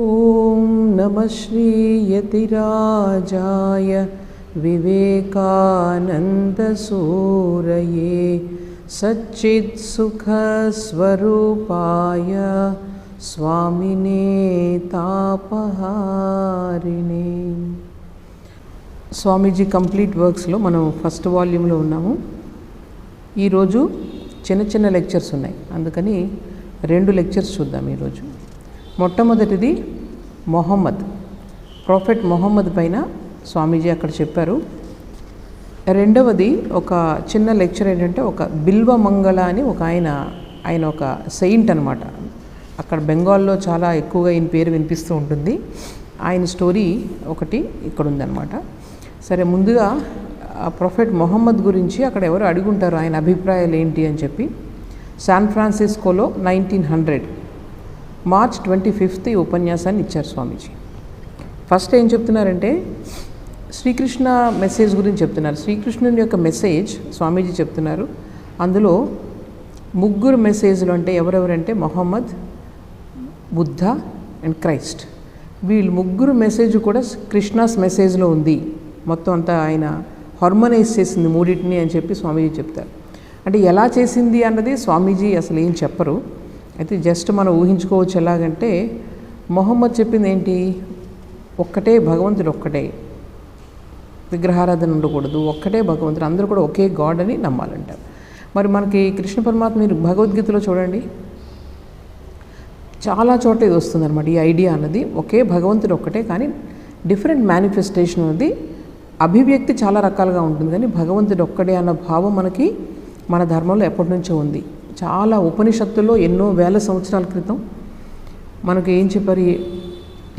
ఓం నమః శ్రీ యతిరాజాయ వివేకానందసూరయే సచ్చిత్సుఖస్వరూపాయ స్వామినే తాపహారిణే. స్వామీజీ కంప్లీట్ వర్క్స్లో మనం ఫస్ట్ వాల్యూమ్లో ఉన్నాము. ఈరోజు చిన్న చిన్న లెక్చర్స్ ఉన్నాయి, అందుకని 2 లెక్చర్స్ చూద్దాం ఈరోజు. మొట్టమొదటిది ప్రాఫెట్ మొహమ్మద్ పైన స్వామీజీ అక్కడ చెప్పారు. రెండవది ఒక చిన్న లెక్చర్ ఏంటంటే, ఒక బిల్వమంగళ అని ఒక ఆయన ఒక సెయింట్ అనమాట. అక్కడ బెంగాల్లో చాలా ఎక్కువగా ఈయన పేరు వినిపిస్తూ ఉంటుంది. ఆయన స్టోరీ ఒకటి ఇక్కడ ఉందన్నమాట. సరే, ముందుగా ప్రొఫెట్ మొహమ్మద్ గురించి అక్కడ ఎవరు అడుగుంటారు ఆయన అభిప్రాయాలు ఏంటి అని చెప్పి. శాన్ ఫ్రాన్సిస్కోలో 1900 మార్చ్ 25 ఈ ఉపన్యాసాన్ని ఇచ్చారు స్వామీజీ. ఫస్ట్ ఏం చెప్తున్నారంటే, శ్రీకృష్ణ మెసేజ్ గురించి చెప్తున్నారు. శ్రీకృష్ణుని యొక్క మెసేజ్ స్వామీజీ చెప్తున్నారు. అందులో 3 మెసేజ్లు అంటే ఎవరెవరంటే మొహమ్మద్, బుద్ధ అండ్ క్రైస్ట్. వీళ్ళు 3 మెసేజ్ కూడా కృష్ణాస్ మెసేజ్లో ఉంది. మొత్తం అంతా ఆయన హార్మోనైజ్ చేసింది మూడింటిని అని చెప్పి స్వామీజీ చెప్తారు. అంటే ఎలా చేసింది అన్నది స్వామీజీ అసలు ఏం చెప్పరు. అయితే జస్ట్ మనం ఊహించుకోవచ్చు. ఎలాగంటే, మొహమ్మద్ చెప్పింది ఏంటి, ఒక్కటే భగవంతుడు, ఒక్కటే విగ్రహారాధన ఉండకూడదు, ఒక్కటే భగవంతుడు, అందరూ కూడా ఒకే గాడ్ అని నమ్మాలంటారు. మరి మనకి కృష్ణ పరమాత్మ మీరు భగవద్గీతలో చూడండి, చాలా చోట ఇది వస్తుందన్నమాట. ఈ ఐడియా అన్నది ఒకే భగవంతుడు ఒక్కటే, కానీ డిఫరెంట్ మేనిఫెస్టేషన్ అనేది అభివ్యక్తి చాలా రకాలుగా ఉంటుంది. కానీ భగవంతుడు ఒక్కడే అన్న భావం మనకి మన ధర్మంలో ఎప్పటి నుంచో ఉంది. చాలా ఉపనిషత్తుల్లో ఎన్నో వేల సంవత్సరాల క్రితం మనకు ఏం చెప్పారు,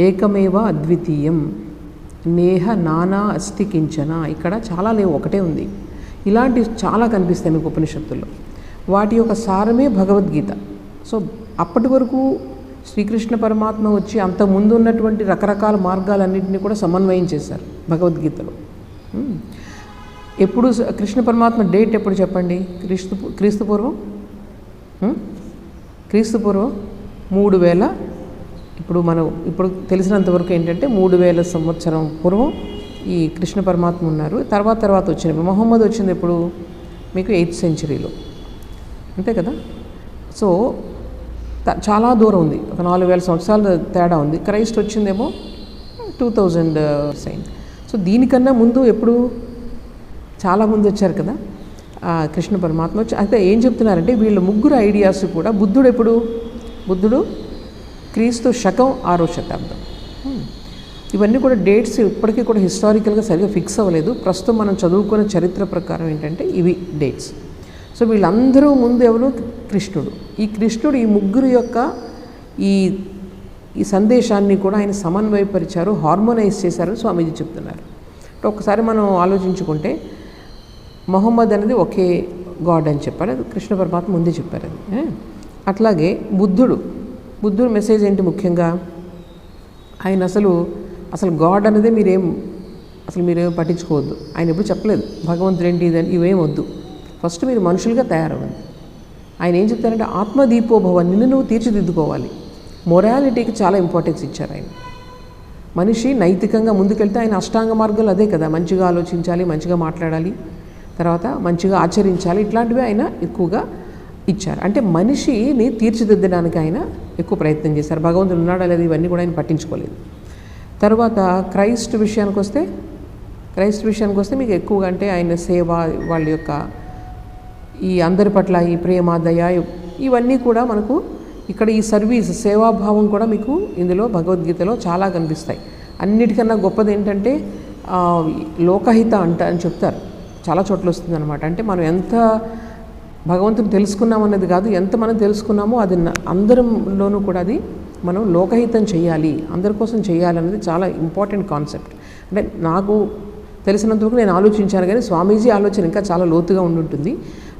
ఏకమేవ అద్వితీయం నేహ నానా అస్తి కించన. ఇక్కడ చాలా లేవు, ఒకటే ఉంది. ఇలాంటివి చాలా కనిపిస్తాయి మీకు ఉపనిషత్తుల్లో. వాటి యొక్క సారమే భగవద్గీత. సో అప్పటి వరకు శ్రీకృష్ణ పరమాత్మ వచ్చి అంత ముందు ఉన్నటువంటి రకరకాల మార్గాలన్నింటినీ కూడా సమన్వయం చేశారు భగవద్గీతలో. ఎప్పుడు కృష్ణ పరమాత్మ డేట్ ఎప్పుడు చెప్పండి, క్రీస్తు పూర్వం 3000, ఇప్పుడు తెలిసినంతవరకు ఏంటంటే 3000 సంవత్సరం పూర్వం ఈ కృష్ణ పరమాత్మ ఉన్నారు. తర్వాత వచ్చినప్పుడు మొహమ్మద్ వచ్చింది ఎప్పుడు మీకు 8th సెంచరీలో, అంతే కదా. సో చాలా దూరం ఉంది, ఒక 4000 సంవత్సరాల తేడా ఉంది. క్రైస్ట్ వచ్చిందేమో 2000 అయింది. సో దీనికన్నా ముందు ఎప్పుడు చాలా ముందు వచ్చారు కదా కృష్ణ పరమాత్మ వచ్చి. అయితే ఏం చెప్తున్నారంటే, వీళ్ళ 3 ఐడియాస్ కూడా బుద్ధుడు క్రీస్తు శకం 6వ శతాబ్దం. ఇవన్నీ కూడా డేట్స్ ఇప్పటికీ కూడా హిస్టారికల్గా సరిగ్గా ఫిక్స్ అవ్వలేదు. ప్రస్తుతం మనం చదువుకున్న చరిత్ర ప్రకారం ఏంటంటే ఇవి డేట్స్. సో వీళ్ళందరూ ముందు ఎవరు, కృష్ణుడు. ఈ కృష్ణుడు ఈ 3 యొక్క ఈ సందేశాన్ని కూడా ఆయన సమన్వయపరిచారు, హార్మోనైజ్ చేశారని స్వామీజీ చెప్తున్నారు. ఒకసారి మనం ఆలోచించుకుంటే, మొహమ్మద్ అనేది ఒకే గాడ్ అని చెప్పారు, అది కృష్ణ పరమాత్మ ముందే చెప్పారు అది. అట్లాగే బుద్ధుడు మెసేజ్ ఏంటి ముఖ్యంగా, ఆయన అసలు గాడ్ అనేది మీరేం పట్టించుకోవద్దు. ఆయన ఎప్పుడు చెప్పలేదు భగవంతుడు ఏంటి ఇదని, ఇవేం వద్దు, ఫస్ట్ మీరు మనుషులుగా తయారవ్వండి. ఆయన ఏం చెప్తారంటే, ఆత్మదీపోభవ, నిన్ను నువ్వు తీర్చిదిద్దుకోవాలి. మొరాలిటీకి చాలా ఇంపార్టెన్స్ ఇచ్చారు ఆయన. మనిషి నైతికంగా ముందుకెళ్తే ఆయన అష్టాంగ మార్గాలు అదే కదా, మంచిగా ఆలోచించాలి, మంచిగా మాట్లాడాలి, తర్వాత మంచిగా ఆచరించాలి, ఇట్లాంటివి ఆయన ఎక్కువగా ఇచ్చారు. అంటే మనిషిని తీర్చిదిద్దడానికి ఆయన ఎక్కువ ప్రయత్నం చేశారు. భగవంతుడు ఉన్నాడా లేదు ఇవన్నీ కూడా ఆయన పట్టించుకోలేదు. తర్వాత క్రైస్ట్ విషయానికి వస్తే మీకు ఎక్కువగా అంటే ఆయన సేవ, వాళ్ళ యొక్క ఈ అందరి పట్ల ఈ ప్రేమ, దయ, ఇవన్నీ కూడా మనకు ఇక్కడ ఈ సర్వీస్, సేవాభావం కూడా మీకు ఇందులో భగవద్గీతలో చాలా కనిపిస్తాయి. అన్నిటికన్నా గొప్పది ఏంటంటే లోకహిత అని చెప్తారు, చాలా చోట్ల వస్తుందన్నమాట. అంటే మనం ఎంత భగవంతుని తెలుసుకున్నామన్నది కాదు, ఎంత మనం తెలుసుకున్నామో అది అందరిలోనూ కూడా అది మనం లోకహితం చేయాలి, అందరి కోసం చేయాలి అనేది చాలా ఇంపార్టెంట్ కాన్సెప్ట్. అంటే నాకు తెలిసినంతవరకు నేను ఆలోచించాను, కానీ స్వామీజీ ఆలోచన ఇంకా చాలా లోతుగా ఉండుంటుంది.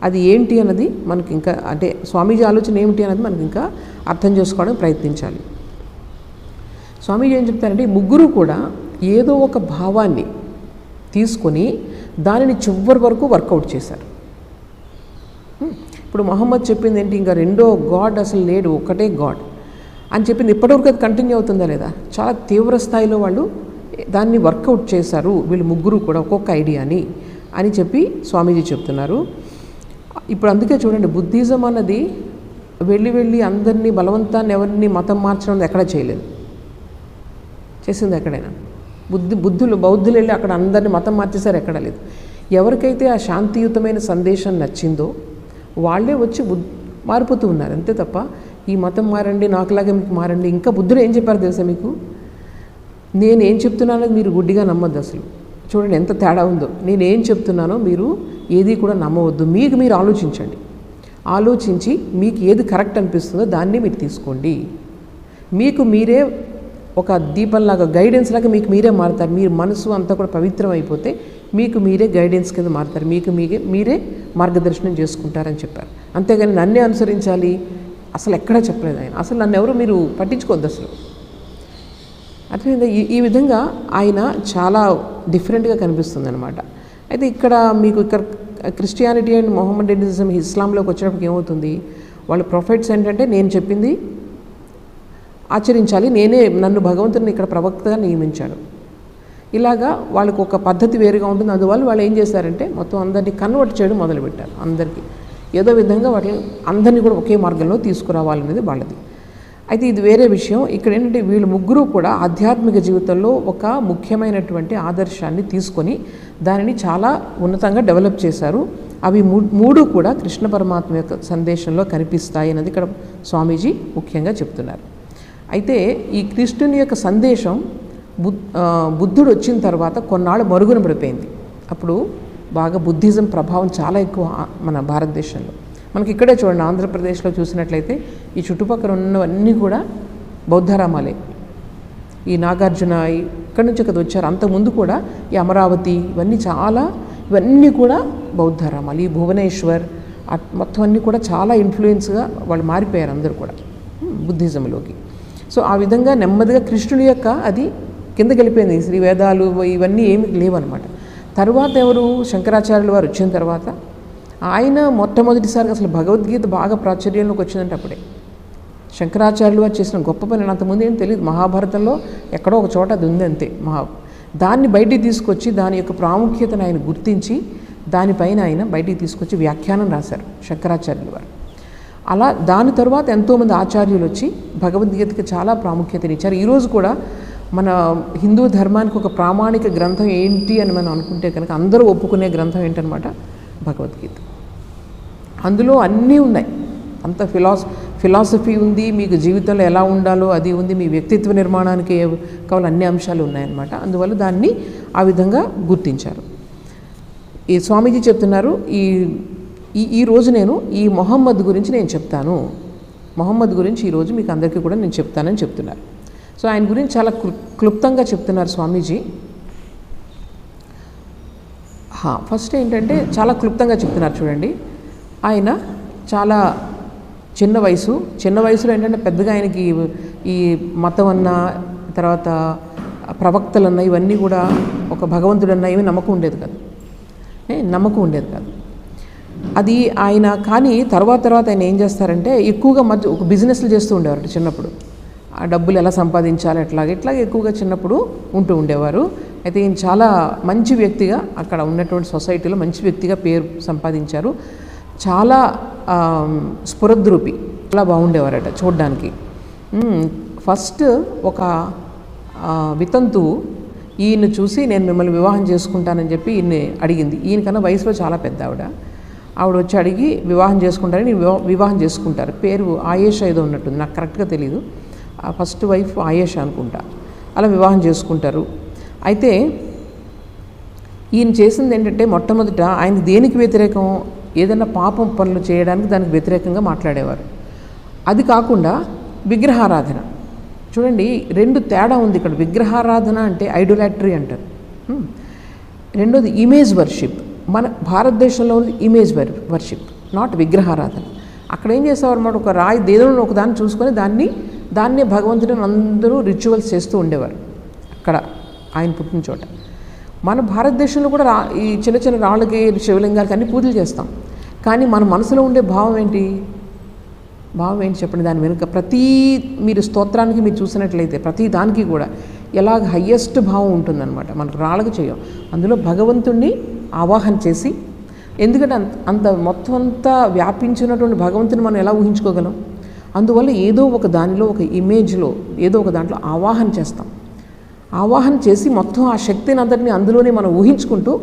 అది ఏంటి అన్నది మనకి ఇంకా, అంటే స్వామీజీ ఆలోచన ఏమిటి అన్నది మనకి ఇంకా అర్థం చేసుకోవడానికి ప్రయత్నించాలి. స్వామీజీ ఏం చెప్తారంటే, 3 కూడా ఏదో ఒక భావాన్ని తీసుకొని దానిని చివరి వరకు వర్కౌట్ చేశారు. ఇప్పుడు మొహమ్మద్ చెప్పింది ఏంటి, ఇంకా రెండో గాడ్ అసలు లేడు, ఒకటే గాడ్. అని చెప్పింది ఇప్పటివరకు అది కంటిన్యూ అవుతుందా లేదా? చాలా తీవ్ర స్థాయిలో వాళ్ళు దాన్ని వర్కౌట్ చేశారు వీళ్ళు ముగ్గురు కూడా ఒక్కొక్క ఐడియాని అని చెప్పి స్వామీజీ చెప్తున్నారు. ఇప్పుడు అందుకే చూడండి, బుద్ధిజం అన్నది వెళ్ళి అందరినీ బలవంతాన్ని ఎవరిని మతం మార్చడం ఎక్కడా చేయలేదు. చేసింది ఎక్కడైనా? బౌద్ధులు వెళ్ళి అక్కడ అందరినీ మతం మార్చేసారు, ఎక్కడా లేదు. ఎవరికైతే ఆ శాంతియుతమైన సందేశం నచ్చిందో వాళ్ళే వచ్చి మారిపోతూ ఉన్నారు, అంతే తప్ప ఈ మతం మారండి, నాకులాగే మీకు మారండి. ఇంకా బుద్ధుడు ఏం చెప్పారు తెలుసా మీకు? నేనేం చెప్తున్నానో మీరు గుడ్డిగా నమ్మొద్దు. అసలు చూడండి ఎంత తేడా ఉందో. నేనేం చెప్తున్నానో మీరు ఏది కూడా నమ్మవద్దు. మీకు మీరు ఆలోచించండి. ఆలోచించి మీకు ఏది కరెక్ట్ అనిపిస్తుందో దాన్ని మీరు తీసుకోండి. మీకు మీరే ఒక దీపంలాగా, గైడెన్స్ లాగా మీకు మీరే మారుతారు. మీరు మనసు అంతా కూడా పవిత్రం అయిపోతే మీకు మీరే గైడెన్స్ కింద మారుతారు. మీకు మీరే మార్గదర్శనం చేసుకుంటారని చెప్పారు. అంతేగాని నన్నే అనుసరించాలి అసలు ఎక్కడా చెప్పలేదు ఆయన. అసలు నన్ను ఎవరు మీరు పట్టించుకోవద్దు అసలు. అర్థమైందా? ఈ విధంగా ఆయన చాలా డిఫరెంట్గా కనిపిస్తుంది అనమాట. అయితే ఇక్కడ మీకు క్రిస్టియానిటీ అండ్ మొహమ్మడనిజం ఇస్లాంలోకి వచ్చినప్పటికి ఏమవుతుంది, వాళ్ళ ప్రొఫెట్స్ ఏంటంటే నేను చెప్పింది ఆచరించాలి, నన్ను భగవంతుని ఇక్కడ ప్రవక్తగా నియమించాడు. ఇలాగా వాళ్ళకు ఒక పద్ధతి వేరుగా ఉంటుంది. అందువల్ల వాళ్ళు ఏం చేశారంటే మొత్తం అందరినీ కన్వర్ట్ చేయడం మొదలుపెట్టారు. అందరికీ ఏదో విధంగా అందరినీ కూడా ఒకే మార్గంలో తీసుకురావాలనేది వాళ్ళది. అయితే ఇది వేరే విషయం. ఇక్కడ ఏంటంటే వీళ్ళు ముగ్గురు కూడా ఆధ్యాత్మిక జీవితంలో ఒక ముఖ్యమైనటువంటి ఆదర్శాన్ని తీసుకొని దానిని చాలా ఉన్నతంగా డెవలప్ చేశారు. అవి మూడు కూడా కృష్ణ పరమాత్మ యొక్క సందేశంలో కనిపిస్తాయి అన్నది ఇక్కడ స్వామీజీ ముఖ్యంగా చెప్తున్నారు. అయితే ఈ కృష్ణుని యొక్క సందేశం బుద్ధుడు వచ్చిన తర్వాత కొన్నాళ్ళు మరుగున పడిపోయింది. అప్పుడు బాగా బుద్ధిజం ప్రభావం చాలా ఎక్కువ మన భారతదేశంలో. మనకి ఇక్కడే చూడండి, ఆంధ్రప్రదేశ్లో చూసినట్లయితే ఈ చుట్టుపక్కల ఉన్నవన్నీ కూడా బౌద్ధరామాలే. ఈ నాగార్జున ఇక్కడి నుంచి కదా వచ్చారు. అంతకుముందు కూడా ఈ అమరావతి ఇవన్నీ కూడా బౌద్ధరామాలు. ఈ భువనేశ్వర్ మొత్తం అన్నీ కూడా చాలా ఇన్ఫ్లుయెన్స్గా వాళ్ళు మారిపోయారు అందరూ కూడా బుద్ధిజంలోకి. సో ఆ విధంగా నెమ్మదిగా కృష్ణుడి యొక్క అది కిందకి వెళ్ళిపోయింది. శ్రీ వేదాలు ఇవన్నీ ఏమి లేవన్నమాట. తర్వాత ఎవరు? శంకరాచార్యుల వారు వచ్చిన తర్వాత ఆయన మొట్టమొదటిసారిగా అసలు భగవద్గీత బాగా ప్రాచుర్యంలోకి వచ్చిందంటే అప్పుడే. శంకరాచార్యులు వారు చేసిన గొప్ప పని అంతకుముందు ఏం తెలియదు. మహాభారతంలో ఎక్కడో ఒక చోట అది ఉంది అంతే. దాన్ని బయటికి తీసుకొచ్చి దాని యొక్క ప్రాముఖ్యతను ఆయన గుర్తించి దానిపైన ఆయన బయటికి తీసుకొచ్చి వ్యాఖ్యానం రాశారు శంకరాచార్యుల వారు. అలా దాని తర్వాత ఎంతోమంది ఆచార్యులు వచ్చి భగవద్గీతకి చాలా ప్రాముఖ్యతనిచ్చారు. ఈరోజు కూడా మన హిందూ ధర్మానికి ఒక ప్రామాణిక గ్రంథం ఏంటి అని మనం అనుకుంటే కనుక అందరూ ఒప్పుకునే గ్రంథం ఏంటనమాట? భగవద్గీత. అందులో అన్నీ ఉన్నాయి. అంత ఫిలాసఫీ ఉంది, మీకు జీవితంలో ఎలా ఉండాలో అది ఉంది, మీ వ్యక్తిత్వ నిర్మాణానికి కావాలి అన్ని అంశాలు ఉన్నాయన్నమాట. అందువల్ల దాన్ని ఆ విధంగా గుర్తించారు. ఈ స్వామీజీ చెప్తున్నారు, ఈ రోజు నేను ఈ మొహమ్మద్ గురించి నేను చెప్తాను. మొహమ్మద్ గురించి ఈరోజు మీకు అందరికీ కూడా నేను చెప్తానని చెప్తున్నారు. సో ఆయన గురించి చాలా క్లుప్తంగా చెప్తున్నారు స్వామీజీ. ఫస్ట్ ఏంటంటే చాలా క్లుప్తంగా చెప్తున్నారు చూడండి. ఆయన చాలా చిన్న వయసులో ఏంటంటే పెద్దగా ఆయనకి ఈ మతం అన్న తర్వాత ప్రవక్తలన్నా ఇవన్నీ కూడా ఒక భగవంతుడన్నా ఏమీ నమ్మకం ఉండేది కాదు. అది ఆయన కానీ తర్వాత ఆయన ఏం చేస్తారంటే ఎక్కువగా ఒక బిజినెస్లు చేస్తూ ఉండేవారు చిన్నప్పుడు. ఆ డబ్బులు ఎలా సంపాదించాలి ఇట్లాగే ఎక్కువగా చిన్నప్పుడు ఉంటూ ఉండేవారు. అయితే ఈయన చాలా మంచి వ్యక్తిగా అక్కడ ఉన్నటువంటి సొసైటీలో మంచి వ్యక్తిగా పేరు సంపాదించారు. చాలా స్ఫురద్రూపి, చాలా బాగుండేవారట చూడడానికి. ఫస్ట్ ఒక వితంతువు ఈయన చూసి నేను మిమ్మల్ని వివాహం చేసుకుంటానని చెప్పి ఈయన్ని అడిగింది. ఈయనకన్నా వయసులో చాలా పెద్ద ఆవిడ వచ్చి అడిగి వివాహం చేసుకుంటారని వివాహం చేసుకుంటారు. పేరు ఆయేష ఏదో ఉన్నట్టుంది, నాకు కరెక్ట్గా తెలీదు. ఫస్ట్ వైఫ్ ఆయేష అనుకుంటా. అలా వివాహం చేసుకుంటారు. అయితే ఈయన చేసింది ఏంటంటే మొట్టమొదట ఆయన దేనికి వ్యతిరేకం, ఏదైనా పాపం పనులు చేయడానికి దానికి వ్యతిరేకంగా మాట్లాడేవారు. అది కాకుండా విగ్రహారాధన చూడండి, రెండు తేడా ఉంది ఇక్కడ. విగ్రహారాధన అంటే ఐడోలాట్రీ అంటారు. రెండోది ఇమేజ్ వర్షిప్. మన భారతదేశంలో ఉంది ఇమేజ్ వర్షిప్, నాట్ విగ్రహారాధన. అక్కడ ఏం చేసేవారు అన్నమాట, ఒక రాయి దేవుని ఒకదాన్ని చూసుకొని దాన్నే భగవంతుడిని అందరూ రిచువల్స్ చేస్తూ ఉండేవారు అక్కడ ఆయన పుట్టిన చోట. మన భారతదేశంలో కూడా ఈ చిన్న చిన్న రాళ్ళకి శివలింగాలకి అన్ని పూజలు చేస్తాం. కానీ మన మనసులో ఉండే భావం ఏంటి? భావం ఏంటి చెప్పండి? దాని వెనుక ప్రతి మీరు స్తోత్రానికి మీరు చూసినట్లయితే ప్రతి దానికి కూడా ఎలాగ హయ్యెస్ట్ భావం ఉంటుందన్నమాట. మనకు రాళ్ళకు చేయం, అందులో భగవంతుణ్ణి ఆవాహన చేసి, ఎందుకంటే అంత మొత్తం అంతా వ్యాపించినటువంటి భగవంతుని మనం ఎలా ఊహించుకోగలం? అందువల్ల ఏదో ఒక దానిలో, ఒక ఇమేజ్లో, ఏదో ఒక దాంట్లో ఆవాహన చేస్తాం. ఆవాహన చేసి మొత్తం ఆ శక్తిని అందరినీ అందులోనే మనం ఊహించుకుంటూ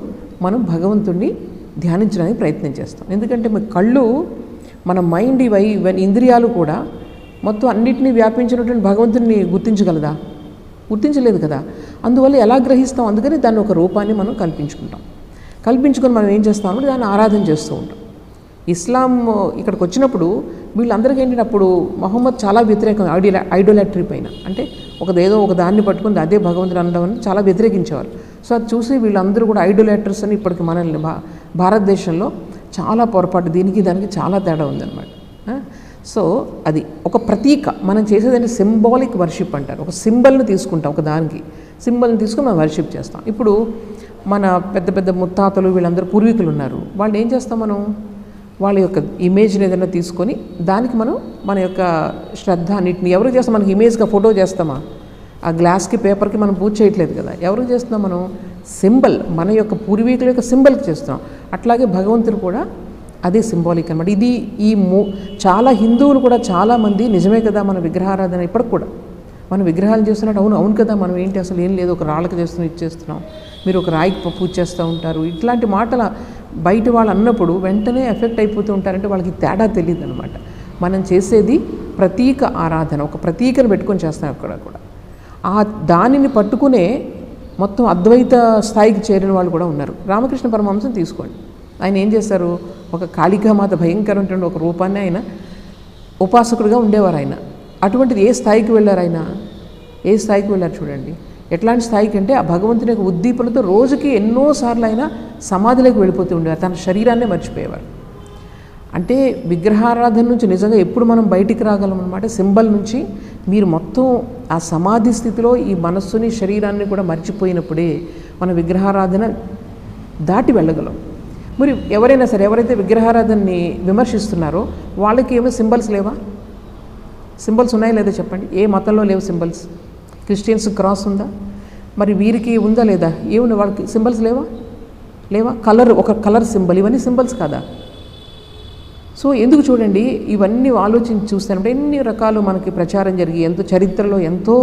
మనం భగవంతుణ్ణి ధ్యానించడానికి ప్రయత్నం చేస్తాం. ఎందుకంటే మన కళ్ళు, మన మైండ్, ఇవన్నీ ఇంద్రియాలు కూడా మొత్తం అన్నిటినీ వ్యాపించినటువంటి భగవంతుని గుర్తించగలదా? గుర్తించలేదు కదా. అందువల్ల ఎలా గ్రహిస్తాం? అందుకని దాన్ని ఒక రూపాన్ని మనం కల్పించుకొని మనం ఏం చేస్తామంటే దాన్ని ఆరాధన చేస్తూ ఉంటాం. ఇస్లాం ఇక్కడికి వచ్చినప్పుడు వీళ్ళందరికీ ఏంటంటే అప్పుడు మొహమ్మద్ చాలా వ్యతిరేకం ఐడోలాట్రీ పైన, అంటే ఏదో ఒక దాన్ని పట్టుకుని అదే భగవంతుడు అనడం అని చాలా వ్యతిరేకించేవారు. సో అది చూసి వీళ్ళందరూ కూడా ఐడోలాటర్స్ అని ఇప్పటికి మనల్ని భారతదేశంలో చాలా పొరపాటు, దీనికి దానికి చాలా తేడా ఉందన్నమాట. సో అది ఒక ప్రతీక, మనం చేసేదాన్ని సింబాలిక్ వర్షిప్ అంటారు. ఒక సింబల్ని తీసుకుంటాం, ఒక దానికి సింబల్ని తీసుకుని మనం వర్షిప్ చేస్తాం. ఇప్పుడు మన పెద్ద పెద్ద ముత్తాతలు వీళ్ళందరూ పూర్వీకులు ఉన్నారు, వాళ్ళు ఏం చేస్తాం? మనం వాళ్ళ యొక్క ఇమేజ్ని ఏదైనా తీసుకొని దానికి మనం మన యొక్క శ్రద్ధ అన్నింటిని ఎవరు చేస్తాం? మనకి ఇమేజ్గా ఫోటో చేస్తామా? ఆ గ్లాస్కి పేపర్కి మనం పూజ చేయట్లేదు కదా. ఎవరికి చేస్తున్నాం? మనం సింబల్, మన యొక్క పూర్వీకుల యొక్క సింబల్కి చేస్తున్నాం. అట్లాగే భగవంతుడు కూడా అదే సింబాలిక్ అనమాట. ఇది చాలా హిందువులు కూడా చాలామంది నిజమే కదా మన విగ్రహారాధన ఇప్పటికి కూడా మనం విగ్రహాలు చేస్తున్నట్టు, అవును కదా, మనం ఏంటి అసలు ఏం లేదు, ఒక రాళ్ళకి చేస్తున్నాం, ఇచ్చేస్తున్నాం, మీరు ఒక రాయికి పూజ చేస్తూ ఉంటారు, ఇట్లాంటి మాటలు బయట వాళ్ళు అన్నప్పుడు వెంటనే ఎఫెక్ట్ అయిపోతూ ఉంటారంటే వాళ్ళకి తేడా తెలియదు అనమాట. మనం చేసేది ప్రతీక ఆరాధన, ఒక ప్రతీకను పెట్టుకొని చేస్తాం. అక్కడ కూడా దానిని పట్టుకునే మొత్తం అద్వైత స్థాయికి చేరిన వాళ్ళు కూడా ఉన్నారు. రామకృష్ణ పరమహంసని తీసుకోండి, ఆయన ఏం చేశారు? ఒక కాళికామాత భయంకరమైనటువంటి ఒక రూపాన్ని ఆయన ఉపాసకుడిగా ఉండేవారు. ఆయన అటువంటిది ఏ స్థాయికి వెళ్ళారు? ఆయన ఏ స్థాయికి వెళ్ళారు చూడండి. ఎట్లాంటి స్థాయికి అంటే ఆ భగవంతుని యొక్క ఉద్దీపనతో రోజుకి ఎన్నోసార్లు ఆయన సమాధిలోకి వెళ్ళిపోతూ ఉండేవారు, తన శరీరాన్నే మర్చిపోయేవారు. అంటే విగ్రహారాధన నుంచి నిజంగా ఎప్పుడు మనం బయటికి రాగలం అనమాట. సింబల్ నుంచి మీరు మొత్తం ఆ సమాధి స్థితిలో ఈ మనస్సుని శరీరాన్ని కూడా మర్చిపోయినప్పుడే మన విగ్రహారాధన దాటి వెళ్ళగలం. మరి ఎవరైనా సరే, ఎవరైతే విగ్రహారాధనని విమర్శిస్తున్నారో వాళ్ళకి ఏమో సింబల్స్ లేవా? సింబల్స్ ఉన్నాయా లేదా చెప్పండి? ఏ మతంలో లేవు సింబల్స్? క్రిస్టియన్స్ క్రాస్ ఉందా? మరి వీరికి ఉందా లేదా? ఏముంది వాళ్ళకి సింబల్స్ లేవా? ఒక కలర్ సింబల్, ఇవన్నీ సింబల్స్ కాదా? సో ఎందుకు చూడండి, ఇవన్నీ ఆలోచించి చూస్తానంటే ఎన్ని రకాలు మనకి ప్రచారం జరిగి చరిత్రలో ఎంతో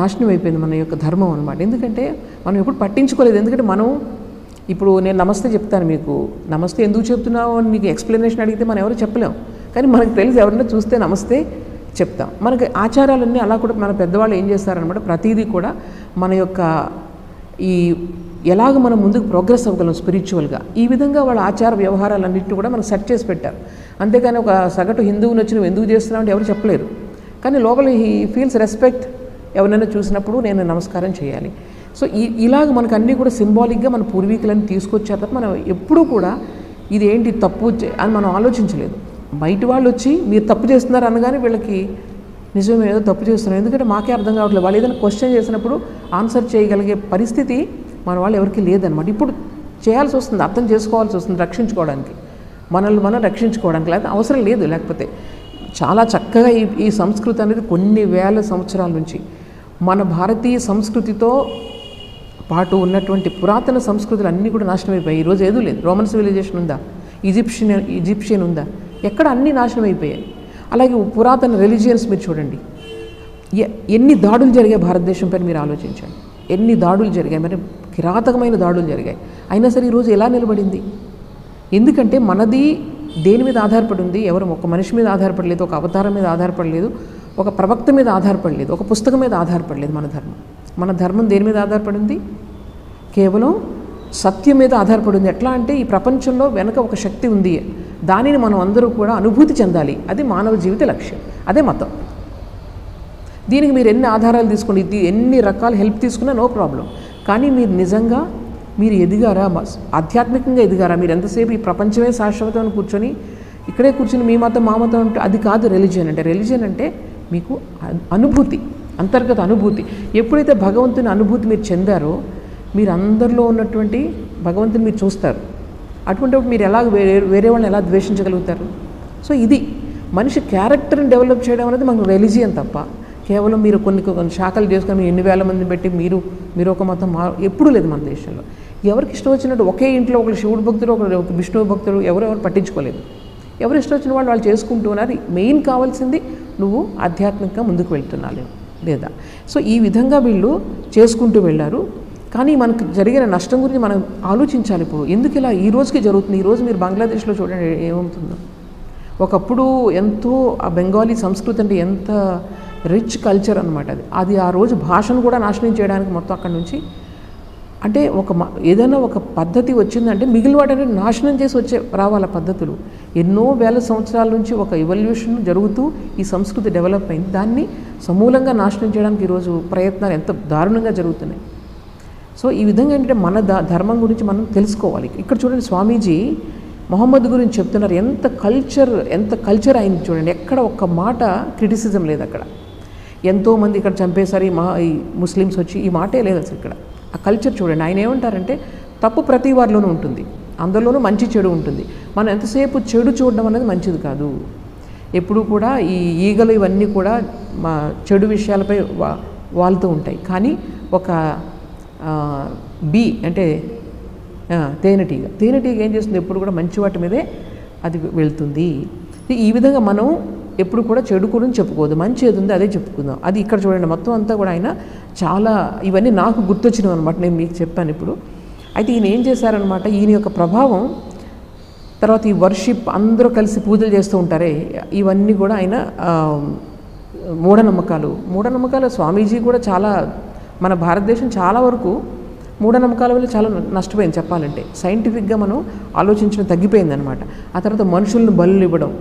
నాశనం అయిపోయింది మన యొక్క ధర్మం అనమాట. ఎందుకంటే మనం ఎప్పుడు పట్టించుకోలేదు. ఎందుకంటే మనం ఇప్పుడు నేను నమస్తే చెప్తాను మీకు, నమస్తే ఎందుకు చెప్తున్నావు అని మీకు ఎక్స్ప్లెనేషన్ అడిగితే మనం ఎవరు చెప్పలేం. కానీ మనకు తెలిసి ఎవరైనా చూస్తే నమస్తే చెప్తాం. మనకి ఆచారాలన్నీ అలా కూడా మన పెద్దవాళ్ళు ఏం చేస్తారనమాట, ప్రతిదీ కూడా మన యొక్క ఎలాగ మనం ముందుకు ప్రోగ్రెస్ అవ్వగలం స్పిరిచువల్గా, ఈ విధంగా వాళ్ళ ఆచార వ్యవహారాలన్నింటినీ కూడా మనం సెట్ చేసి పెట్టారు. అంతేకాని ఒక సగటు హిందువుని వచ్చి నువ్వు ఎందుకు చేస్తున్నావు అంటే ఎవరు చెప్పలేరు. కానీ లోపల హీ ఫీల్స్ రెస్పెక్ట్, ఎవరైనా చూసినప్పుడు నేను నమస్కారం చేయాలి. సో ఇలాగ మనకు అన్నీ కూడా సింబాలిక్గా మన పూర్వీకులని తీసుకొచ్చారు తప్ప మనం ఎప్పుడూ కూడా ఇది ఏంటి తప్పు అని మనం ఆలోచించలేదు. బయట వాళ్ళు వచ్చి మీరు తప్పు చేస్తున్నారు అనగానే వీళ్ళకి నిజమే ఏదో తప్పు చేస్తున్నారు, ఎందుకంటే మాకే అర్థం కావట్లేదు. వాళ్ళు ఏదైనా క్వశ్చన్ చేసినప్పుడు ఆన్సర్ చేయగలిగే పరిస్థితి మన వాళ్ళు ఎవరికి లేదనమాట. ఇప్పుడు చేయాల్సి వస్తుంది, అర్థం చేసుకోవాల్సి వస్తుంది, రక్షించుకోవడానికి, మనల్ని మనం రక్షించుకోవడానికి. లేకపోతే అవసరం లేదు. లేకపోతే చాలా చక్కగా ఈ సంస్కృతి అనేది కొన్ని వేల సంవత్సరాల నుంచి మన భారతీయ సంస్కృతితో పాటు ఉన్నటువంటి పురాతన సంస్కృతులు అన్నీ కూడా నాశనం అయిపోయాయి. ఈరోజు ఏదూ లేదు. రోమన్ సివిలైజేషన్ ఉందా? ఈజిప్షియన్ ఉందా? ఎక్కడ అన్నీ నాశనం అయిపోయాయి. అలాగే పురాతన రిలీజియన్స్ మీరు చూడండి, ఎన్ని దాడులు జరిగాయి భారతదేశం పైన మీరు ఆలోచించండి. ఎన్ని దాడులు జరిగాయి, మరి కిరాతకమైన దాడులు జరిగాయి. అయినా సరే ఈరోజు ఎలా నిలబడింది? ఎందుకంటే మనది దేని మీద ఆధారపడి ఉంది? ఎవరు ఒక మనిషి మీద ఆధారపడలేదు, ఒక అవతారం మీద ఆధారపడలేదు, ఒక ప్రవక్త మీద ఆధారపడలేదు, ఒక పుస్తకం మీద ఆధారపడలేదు. మన ధర్మం దేని మీద ఆధారపడింది? కేవలం సత్యం మీద ఆధారపడింది. ఎట్లా అంటే ఈ ప్రపంచంలో వెనక ఒక శక్తి ఉంది, దానిని మనం అందరూ కూడా అనుభూతి చెందాలి. అది మానవ జీవిత లక్ష్యం, అదే మతం. దీనికి మీరు ఎన్ని ఆధారాలు తీసుకోండి, ఎన్ని రకాల హెల్ప్ తీసుకున్నా నో ప్రాబ్లం. కానీ మీరు నిజంగా మీరు ఎదిగారా, ఆధ్యాత్మికంగా ఎదిగారా? మీరు ఎంతసేపు ఈ ప్రపంచమే శాశ్వతం అని కూర్చొని ఇక్కడే కూర్చొని మీ మతం మా మతం అంటే అది కాదు రిలీజియన్ అంటే. రిలీజియన్ అంటే మీకు అనుభూతి, అంతర్గత అనుభూతి. ఎప్పుడైతే భగవంతుని అనుభూతి మీరు చెందారో మీరు అందరిలో ఉన్నటువంటి భగవంతుని మీరు చూస్తారు. అటువంటిప్పుడు మీరు ఎలా వేరే వాళ్ళని ఎలా ద్వేషించగలుగుతారు? సో ఇది మనిషి క్యారెక్టర్ని డెవలప్ చేయడం అనేది మనకు రిలీజియన్ తప్ప, కేవలం మీరు కొన్ని శాఖలు చేసుకొని మీరు ఎన్ని వేల మంది పెట్టి మీరు ఒక మతం ఎప్పుడూ లేదు మన దేశంలో. ఎవరికి ఇష్టం వచ్చినట్టు ఒకే ఇంట్లో ఒకరు శివుడు భక్తులు, ఒకరు విష్ణువు భక్తులు, ఎవరెవరు పట్టించుకోలేదు. ఎవరు ఇష్టం వచ్చిన వాళ్ళు చేసుకుంటూ ఉన్నారు. మెయిన్ కావాల్సింది నువ్వు ఆధ్యాత్మికంగా ముందుకు వెళ్తున్నావు లేదా. సో ఈ విధంగా వీళ్ళు చేసుకుంటూ వెళ్ళారు. కానీ మనకు జరిగిన నష్టం గురించి మనం ఆలోచించాలి. ఇప్పుడు ఎందుకు ఇలా ఈ రోజుకి జరుగుతుంది? ఈరోజు మీరు బంగ్లాదేశ్లో చూడండి ఏమవుతుందో. ఒకప్పుడు ఎంతో ఆ బెంగాలీ సంస్కృతి అంటే ఎంత రిచ్ కల్చర్ అనమాట. అది ఆ రోజు భాషను కూడా నాశనం చేయడానికి మొత్తం అక్కడి నుంచి అంటే ఏదైనా ఒక పద్ధతి వచ్చిందంటే మిగిలిన వాటిని నాశనం చేసి రావాల పద్ధతులు. ఎన్నో వేల సంవత్సరాల నుంచి ఒక ఎవల్యూషన్ జరుగుతూ ఈ సంస్కృతి డెవలప్ అయింది. దాన్ని సమూలంగా నాశనం చేయడానికి ఈరోజు ప్రయత్నాలు ఎంత దారుణంగా జరుగుతున్నాయి. సో ఈ విధంగా ఏంటంటే మన ధర్మం గురించి మనం తెలుసుకోవాలి. ఇక్కడ చూడండి స్వామీజీ మొహమ్మద్ గురించి చెప్తున్నారు. ఎంత కల్చర్ అయింది చూడండి. ఎక్కడ ఒక్క మాట క్రిటిసిజం లేదు అక్కడ. ఎంతోమంది ఇక్కడ చంపేసరి ఈ ముస్లిమ్స్ వచ్చి ఈ మాటే లేదు అసలు ఇక్కడ. ఆ కల్చర్ చూడండి. ఆయన ఏమంటారంటే తప్పు ప్రతి వారిలోనూ ఉంటుంది, అందరిలోనూ మంచి చెడు ఉంటుంది. మనం ఎంతసేపు చెడు చూడడం అనేది మంచిది కాదు. ఎప్పుడు కూడా ఈ ఈగలు ఇవన్నీ కూడా మా చెడు విషయాలపై వాళ్తూ ఉంటాయి. కానీ ఒక బీ అంటే తేనెటీగ ఏం చేస్తుంది? ఎప్పుడు కూడా మంచి వాటి మీదే అది వెళ్తుంది. ఈ విధంగా మనం ఎప్పుడు కూడా చెడు గురించి చెప్పుకోవద్దు, మంచి ఏది ఉంది అదే చెప్పుకుందాం. అది ఇక్కడ చూడండి మొత్తం అంతా కూడా ఆయన చాలా ఇవన్నీ నాకు గుర్తొచ్చినవి అనమాట, నేను మీకు చెప్పాను ఇప్పుడు. అయితే ఈయన ఏం చేశారనమాట, ఈయన యొక్క ప్రభావం తర్వాత ఈ వర్షిప్ అందరూ కలిసి పూజలు చేస్తూ ఉంటారే ఇవన్నీ కూడా ఆయన మూఢనమ్మకాలు స్వామీజీ కూడా చాలా మన భారతదేశం చాలా వరకు మూఢనమ్మకాల వల్ల చాలా నష్టపోయింది చెప్పాలంటే. సైంటిఫిక్గా మనం ఆలోచించడం తగ్గిపోయింది అనమాట. ఆ తర్వాత మనుషులను బలులు ఇవ్వడం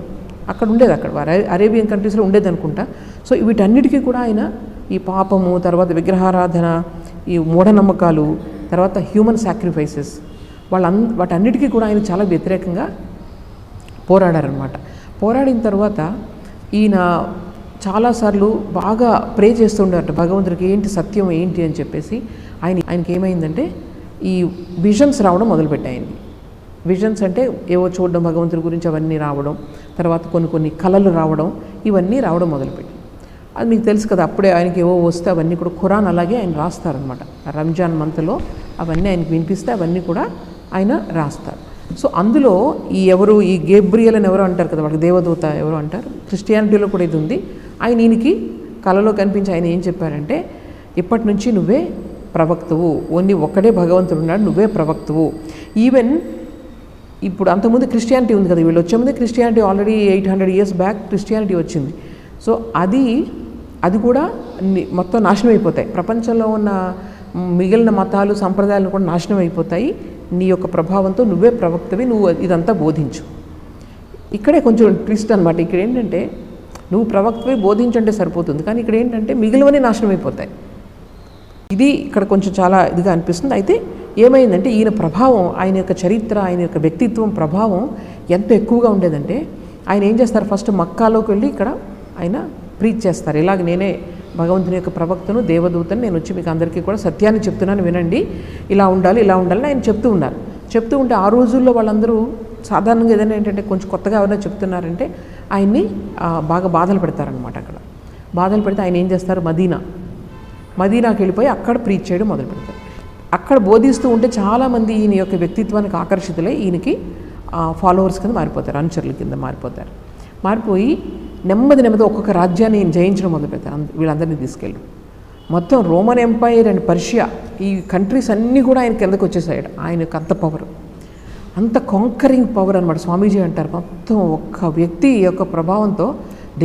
అక్కడ ఉండేది, అక్కడ అరేబియన్ కంట్రీస్లో ఉండేది అనుకుంటా. సో వీటన్నిటికీ కూడా ఆయన ఈ పాపము, తర్వాత విగ్రహారాధన, ఈ మూఢనమ్మకాలు, తర్వాత హ్యూమన్ సాక్రిఫైసెస్ వాటన్నిటికీ కూడా ఆయన చాలా వ్యతిరేకంగా పోరాడారనమాట. పోరాడిన తర్వాత ఈయన చాలాసార్లు బాగా ప్రే చేస్తుండారట భగవంతుడికి, ఏంటి సత్యం ఏంటి అని చెప్పేసి. ఆయనకి ఏమైందంటే ఈ విజన్స్ రావడం మొదలుపెట్టాయండి. విజన్స్ అంటే ఏవో చూడడం భగవంతుడి గురించి అవన్నీ రావడం, తర్వాత కొన్ని కళలు రావడం, ఇవన్నీ రావడం మొదలుపెట్టి. అది మీకు తెలుసు కదా, అప్పుడే ఆయనకి ఏవో వస్తే అవన్నీ కూడా ఖురాన్ అలాగే ఆయన రాస్తారనమాట. రంజాన్ మంత్లో అవన్నీ ఆయనకి వినిపిస్తే అవన్నీ కూడా ఆయన రాస్తారు. సో అందులో ఈ గేబ్రియల్ అని ఎవరో అంటారు కదా, వాళ్ళకి దేవదూత ఎవరో అంటారు. క్రిస్టియానిటీలో కూడా ఇది ఉంది. ఈయనకి కళలో కనిపించి ఆయన ఏం చెప్పారంటే, ఇప్పటి నుంచి నువ్వే ప్రవక్తవు, ఓన్లీ ఒక్కడే భగవంతుడు ఉన్నాడు, నువ్వే ప్రవక్తవు. ఈవెన్ ఇప్పుడు అంతకుముందు క్రిస్టియానిటీ ఉంది కదా, వీళ్ళు వచ్చే ముందు Christianity already 800 years back Christianity వచ్చింది. సో అది కూడా మొత్తం నాశనం అయిపోతాయి. ప్రపంచంలో ఉన్న మిగిలిన మతాలు సంప్రదాయాలు కూడా నాశనం అయిపోతాయి. నీ యొక్క ప్రభావంతో నువ్వే ప్రవక్తవి, నువ్వు ఇదంతా బోధించు. ఇక్కడే కొంచెం ట్విస్ట్ అనమాట. ఇక్కడ ఏంటంటే నువ్వు ప్రవక్తవి బోధించంటే సరిపోతుంది, కానీ ఇక్కడ ఏంటంటే మిగిలినవన్నీ నాశనం అయిపోతాయి. ఇది ఇక్కడ కొంచెం చాలా ఇదిగా అనిపిస్తుంది. అయితే ఏమైందంటే ఈయన ప్రభావం, ఆయన యొక్క చరిత్ర, ఆయన యొక్క వ్యక్తిత్వం ప్రభావం ఎంత ఎక్కువగా ఉండేదంటే ఆయన ఏం చేస్తారు, ఫస్ట్ మక్కాలోకి వెళ్ళి ఇక్కడ ఆయన ప్రీచ్ చేస్తారు. ఇలాగ నేనే భగవంతుని యొక్క ప్రవక్తను, దేవదూతను, నేను వచ్చి మీకు అందరికీ కూడా సత్యాన్ని చెప్తున్నాను, వినండి, ఇలా ఉండాలి అని ఆయన చెప్తూ ఉన్నారు. చెప్తూ ఉంటే ఆ రోజుల్లో వాళ్ళందరూ సాధారణంగా ఏదైనా ఏంటంటే కొంచెం కొత్తగా ఎవరైనా చెప్తున్నారంటే ఆయన్ని బాగా బాధలు పెడతారనమాట. అక్కడ బాధలు పెడితే ఆయన ఏం చేస్తారు, మదీనాకి వెళ్ళిపోయి అక్కడ ప్రీచ్ చేయడం మొదలు పెడతారు. అక్కడ బోధిస్తూ ఉంటే చాలామంది ఈయన యొక్క వ్యక్తిత్వానికి ఆకర్షితులై ఈయనకి ఫాలోవర్స్ కింద మారిపోతారు, అనుచరుల కింద మారిపోతారు. మారిపోయి నెమ్మది ఒక్కొక్క రాజ్యాన్ని ఈయన జయించడం మొదలు పెడతారు. వీళ్ళందరినీ తీసుకెళ్ళి మొత్తం రోమన్ ఎంపైర్ అండ్ పర్షియా ఈ కంట్రీస్ అన్నీ కూడా ఆయన కిందకు వచ్చేసాడు. ఆయన యొక్క అంత పవర్, అంత కాంకరింగ్ పవర్ అనమాట. స్వామీజీ అంటారు మొత్తం ఒక్క వ్యక్తి యొక్క ప్రభావంతో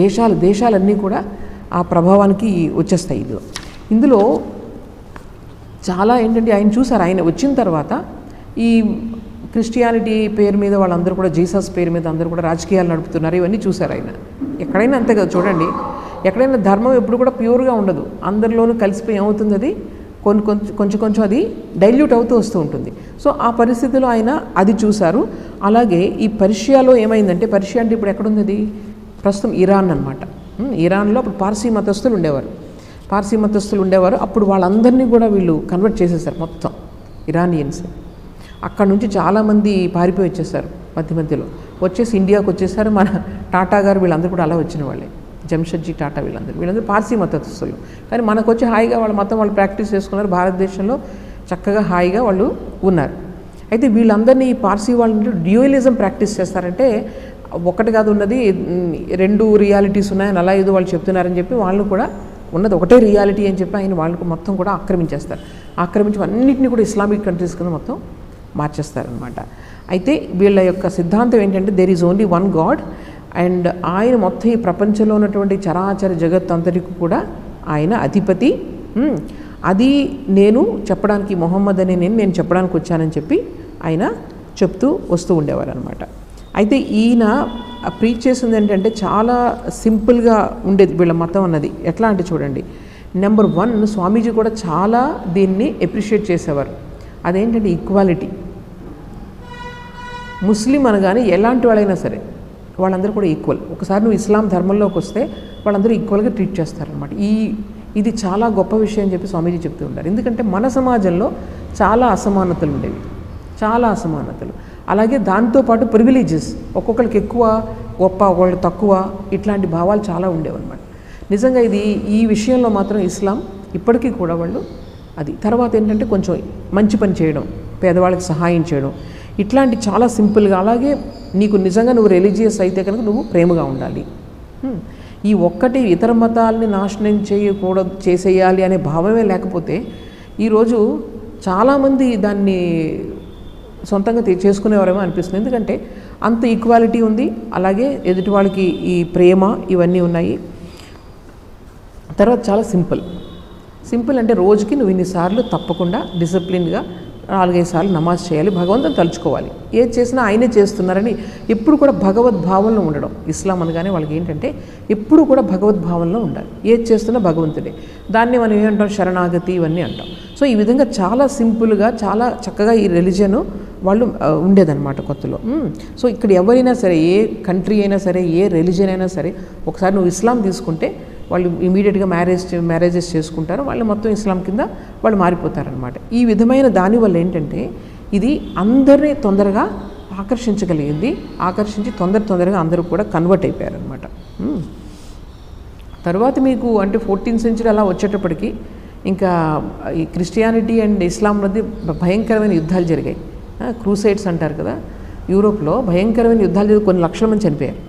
దేశాలన్నీ కూడా ఆ ప్రభావానికి వచ్చేస్తాయి. ఇందులో చాలా ఏంటంటే ఆయన చూసారు, ఆయన వచ్చిన తర్వాత ఈ క్రిస్టియానిటీ పేరు మీద వాళ్ళందరూ కూడా, జీసస్ పేరు మీద అందరూ కూడా రాజకీయాలు నడుపుతున్నారు. ఇవన్నీ చూసారు ఆయన. ఎక్కడైనా అంతే కదా చూడండి, ఎక్కడైనా ధర్మం ఎప్పుడు కూడా ప్యూర్గా ఉండదు. అందరిలోనూ కలిసిపోయి ఏమవుతుంది, అది కొంచెం అది డైల్యూట్ అవుతూ వస్తూ ఉంటుంది. సో ఆ పరిస్థితిలో ఆయన అది చూశారు. అలాగే ఈ పర్షియాలో ఏమైందంటే, పర్షియా అంటే ఇప్పుడు ఎక్కడుంది, అది ప్రస్తుతం ఇరాన్ అనమాట. ఇరాన్లో అప్పుడు పార్సీ మతస్థులు ఉండేవారు. అప్పుడు వాళ్ళందరినీ కూడా వీళ్ళు కన్వర్ట్ చేసేసారు, మొత్తం ఇరానియన్స్. అక్కడ నుంచి చాలామంది పారిపోయి వచ్చేసారు మధ్యలో. వచ్చేసి ఇండియాకి వచ్చేసారు. మన టాటా గారు వీళ్ళందరూ కూడా అలా వచ్చిన వాళ్ళే, జంషెడ్జీ టాటా వీళ్ళందరూ పార్సీ మతస్థులు. కానీ మనకు వచ్చి హాయిగా వాళ్ళ మతం వాళ్ళు ప్రాక్టీస్ చేసుకున్నారు, భారతదేశంలో చక్కగా హాయిగా వాళ్ళు ఉన్నారు. అయితే వీళ్ళందరినీ ఈ పార్సీ వాళ్ళు డ్యూయలిజం ప్రాక్టీస్ చేస్తారంటే ఒకటి కాదు ఉన్నది, 2 రియాలిటీస్ ఉన్నాయని అలా ఏదో వాళ్ళు చెప్తున్నారని చెప్పి వాళ్ళు కూడా ఉన్నది ఒకటే రియాలిటీ అని చెప్పి ఆయన వాళ్ళకు మొత్తం కూడా ఆక్రమించేస్తారు. ఆక్రమించి అన్నింటినీ కూడా ఇస్లామిక్ కంట్రీస్ కింద మొత్తం మార్చేస్తారనమాట. అయితే వీళ్ళ యొక్క సిద్ధాంతం ఏంటంటే there is only one God and ఆయన మొత్తం ఈ ప్రపంచంలో ఉన్నటువంటి చరాచర జగత్ అంతటికి కూడా ఆయన అధిపతి. అది నేను చెప్పడానికి, మొహమ్మద్ అనే నేను చెప్పడానికి వచ్చానని చెప్పి ఆయన చెప్తూ వస్తూ ఉండేవారు అనమాట. అయితే ఈయన ప్రీచ్ చేసింది ఏంటంటే చాలా సింపుల్గా ఉండేది వీళ్ళ మతం అన్నది. ఎట్లా అంటే చూడండి, నెంబర్ 1 స్వామీజీ కూడా చాలా దీన్ని అప్రిషియేట్ చేసేవారు. అదేంటంటే ఈక్వాలిటీ. ముస్లిం అనగానే ఎలాంటి వాళ్ళైనా సరే వాళ్ళందరూ కూడా ఈక్వల్. ఒకసారి నువ్వు ఇస్లాం ధర్మంలోకి వస్తే వాళ్ళందరూ ఈక్వల్గా ట్రీట్ చేస్తారనమాట. ఇది చాలా గొప్ప విషయం అని చెప్పి స్వామీజీ చెప్తూ ఉంటారు. ఎందుకంటే మన సమాజంలో చాలా అసమానతలు ఉండేవి, చాలా అసమానతలు. అలాగే దాంతోపాటు ప్రివిలేజెస్, ఒక్కొక్కరికి ఎక్కువ గొప్ప, ఒకళ్ళు తక్కువ, ఇట్లాంటి భావాలు చాలా ఉండేవన్నమాట. నిజంగా ఈ విషయంలో మాత్రం ఇస్లాం ఇప్పటికీ కూడా వాళ్ళు అది. తర్వాత ఏంటంటే కొంచెం మంచి పని చేయడం, పేదవాళ్ళకి సహాయం చేయడం, ఇట్లాంటి చాలా సింపుల్గా. అలాగే నీకు నిజంగా నువ్వు రిలీజియస్ అయితే కనుక నువ్వు ప్రేమగా ఉండాలి. ఈ ఒక్కటి ఇతర మతాలని నాశనం చేసేయాలి అనే భావమే లేకపోతే ఈరోజు చాలామంది దాన్ని సొంతంగా చేసుకునేవారేమో అనిపిస్తుంది. ఎందుకంటే అంత ఈక్వాలిటీ ఉంది, అలాగే ఎదుటి వాళ్ళకి ఈ ప్రేమ ఇవన్నీ ఉన్నాయి. తర్వాత చాలా సింపుల్ అంటే రోజుకి నువ్వు ఇన్నిసార్లు తప్పకుండా డిసిప్లిన్గా 4-5 సార్లు నమాజ్ చేయాలి, భగవంతుని తలుచుకోవాలి. ఏది చేసినా ఆయనే చేస్తున్నారని ఎప్పుడు కూడా భగవద్భావంలో ఉండడం. ఇస్లాం అనగానే వాళ్ళకి ఏంటంటే ఎప్పుడు కూడా భగవద్భావంలో ఉండాలి. ఏది చేస్తున్నా భగవంతుడే. దాన్ని మనం ఏమంటాం, శరణాగతి ఇవన్నీ అంటాం. సో ఈ విధంగా చాలా సింపుల్గా చాలా చక్కగా ఈ రిలీజియన్ వాళ్ళు ఉండేదన్నమాట కొత్తలో. సో ఇక్కడ ఎవరైనా సరే, ఏ కంట్రీ అయినా సరే, ఏ రిలీజియన్ అయినా సరే, ఒకసారి నువ్వు ఇస్లాం తీసుకుంటే వాళ్ళు ఇమీడియట్గా మ్యారేజెస్ చేసుకుంటారు, వాళ్ళు మొత్తం ఇస్లాం కింద వాళ్ళు మారిపోతారనమాట. ఈ విధమైన దానివల్ల ఏంటంటే ఇది అందరినీ తొందరగా ఆకర్షించగలిగింది. ఆకర్షించి తొందరగా అందరూ కూడా కన్వర్ట్ అయిపోయారనమాట. తర్వాత మీకు అంటే 14th century అలా వచ్చేటప్పటికి ఇంకా ఈ క్రిస్టియానిటీ అండ్ ఇస్లాం మధ్య భయంకరమైన యుద్ధాలు జరిగాయి. క్రూసైడ్స్ అంటారు కదా, యూరోప్లో భయంకరమైన యుద్ధాలు జరిగి కొన్ని లక్షల మంది చనిపోయారు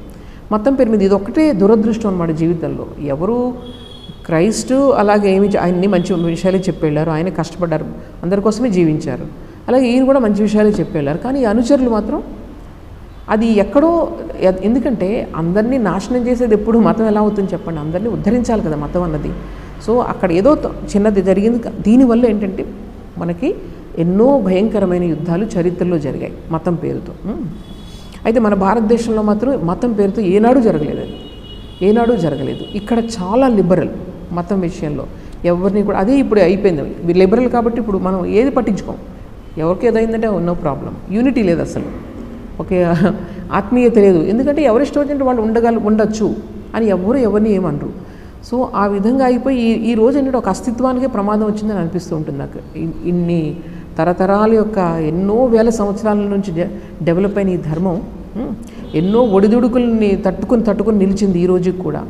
మొత్తం పేరు మీద. ఇది ఒకటే దురదృష్టం అన్నమాట జీవితంలో. ఎవరు క్రైస్తు అలాగే ఆయన్ని మంచి విషయాలే చెప్పేళ్ళారు, ఆయన కష్టపడ్డారు, అందరి కోసమే జీవించారు. అలాగే ఈయన కూడా మంచి విషయాలే చెప్పేళ్ళారు. కానీ అనుచరులు మాత్రం అది ఎక్కడో, ఎందుకంటే అందరినీ నాశనం చేసేది ఎప్పుడు మతం ఎలా అవుతుంది చెప్పండి, అందరినీ ఉద్ధరించాలి కదా మతం అన్నది. సో అక్కడ ఏదో చిన్నది జరిగింది. దీనివల్ల ఏంటంటే మనకి ఎన్నో భయంకరమైన యుద్ధాలు చరిత్రలో జరిగాయి మతం పేరుతో. అయితే మన భారతదేశంలో మాత్రం మతం పేరుతో ఏనాడు జరగలేదు. ఇక్కడ చాలా లిబరల్ మతం విషయంలో, ఎవరిని కూడా అదే ఇప్పుడు అయిపోయింది లిబరల్. కాబట్టి ఇప్పుడు మనం ఏది పట్టించుకోం, ఎవరికి ఏదైందంటే నో ప్రాబ్లం. యూనిటీ లేదు అసలు, ఒకే ఆత్మీయత లేదు. ఎందుకంటే ఎవరిష్టం వచ్చినట్టు వాళ్ళు ఉండొచ్చు అని ఎవరిని ఏమనరు. సో ఆ విధంగా అయిపోయి ఈ రోజు ఏంటంటే ఒక అస్తిత్వానికే ప్రమాదం వచ్చిందని అనిపిస్తూ ఉంటుంది నాకు. ఇన్ని తరతరాల యొక్క ఎన్నో వేల సంవత్సరాల నుంచి డెవలప్ అయిన ఈ ధర్మం ఎన్నో ఒడిదుడుకుల్ని తట్టుకుని నిలిచింది ఈ రోజుకి కూడా.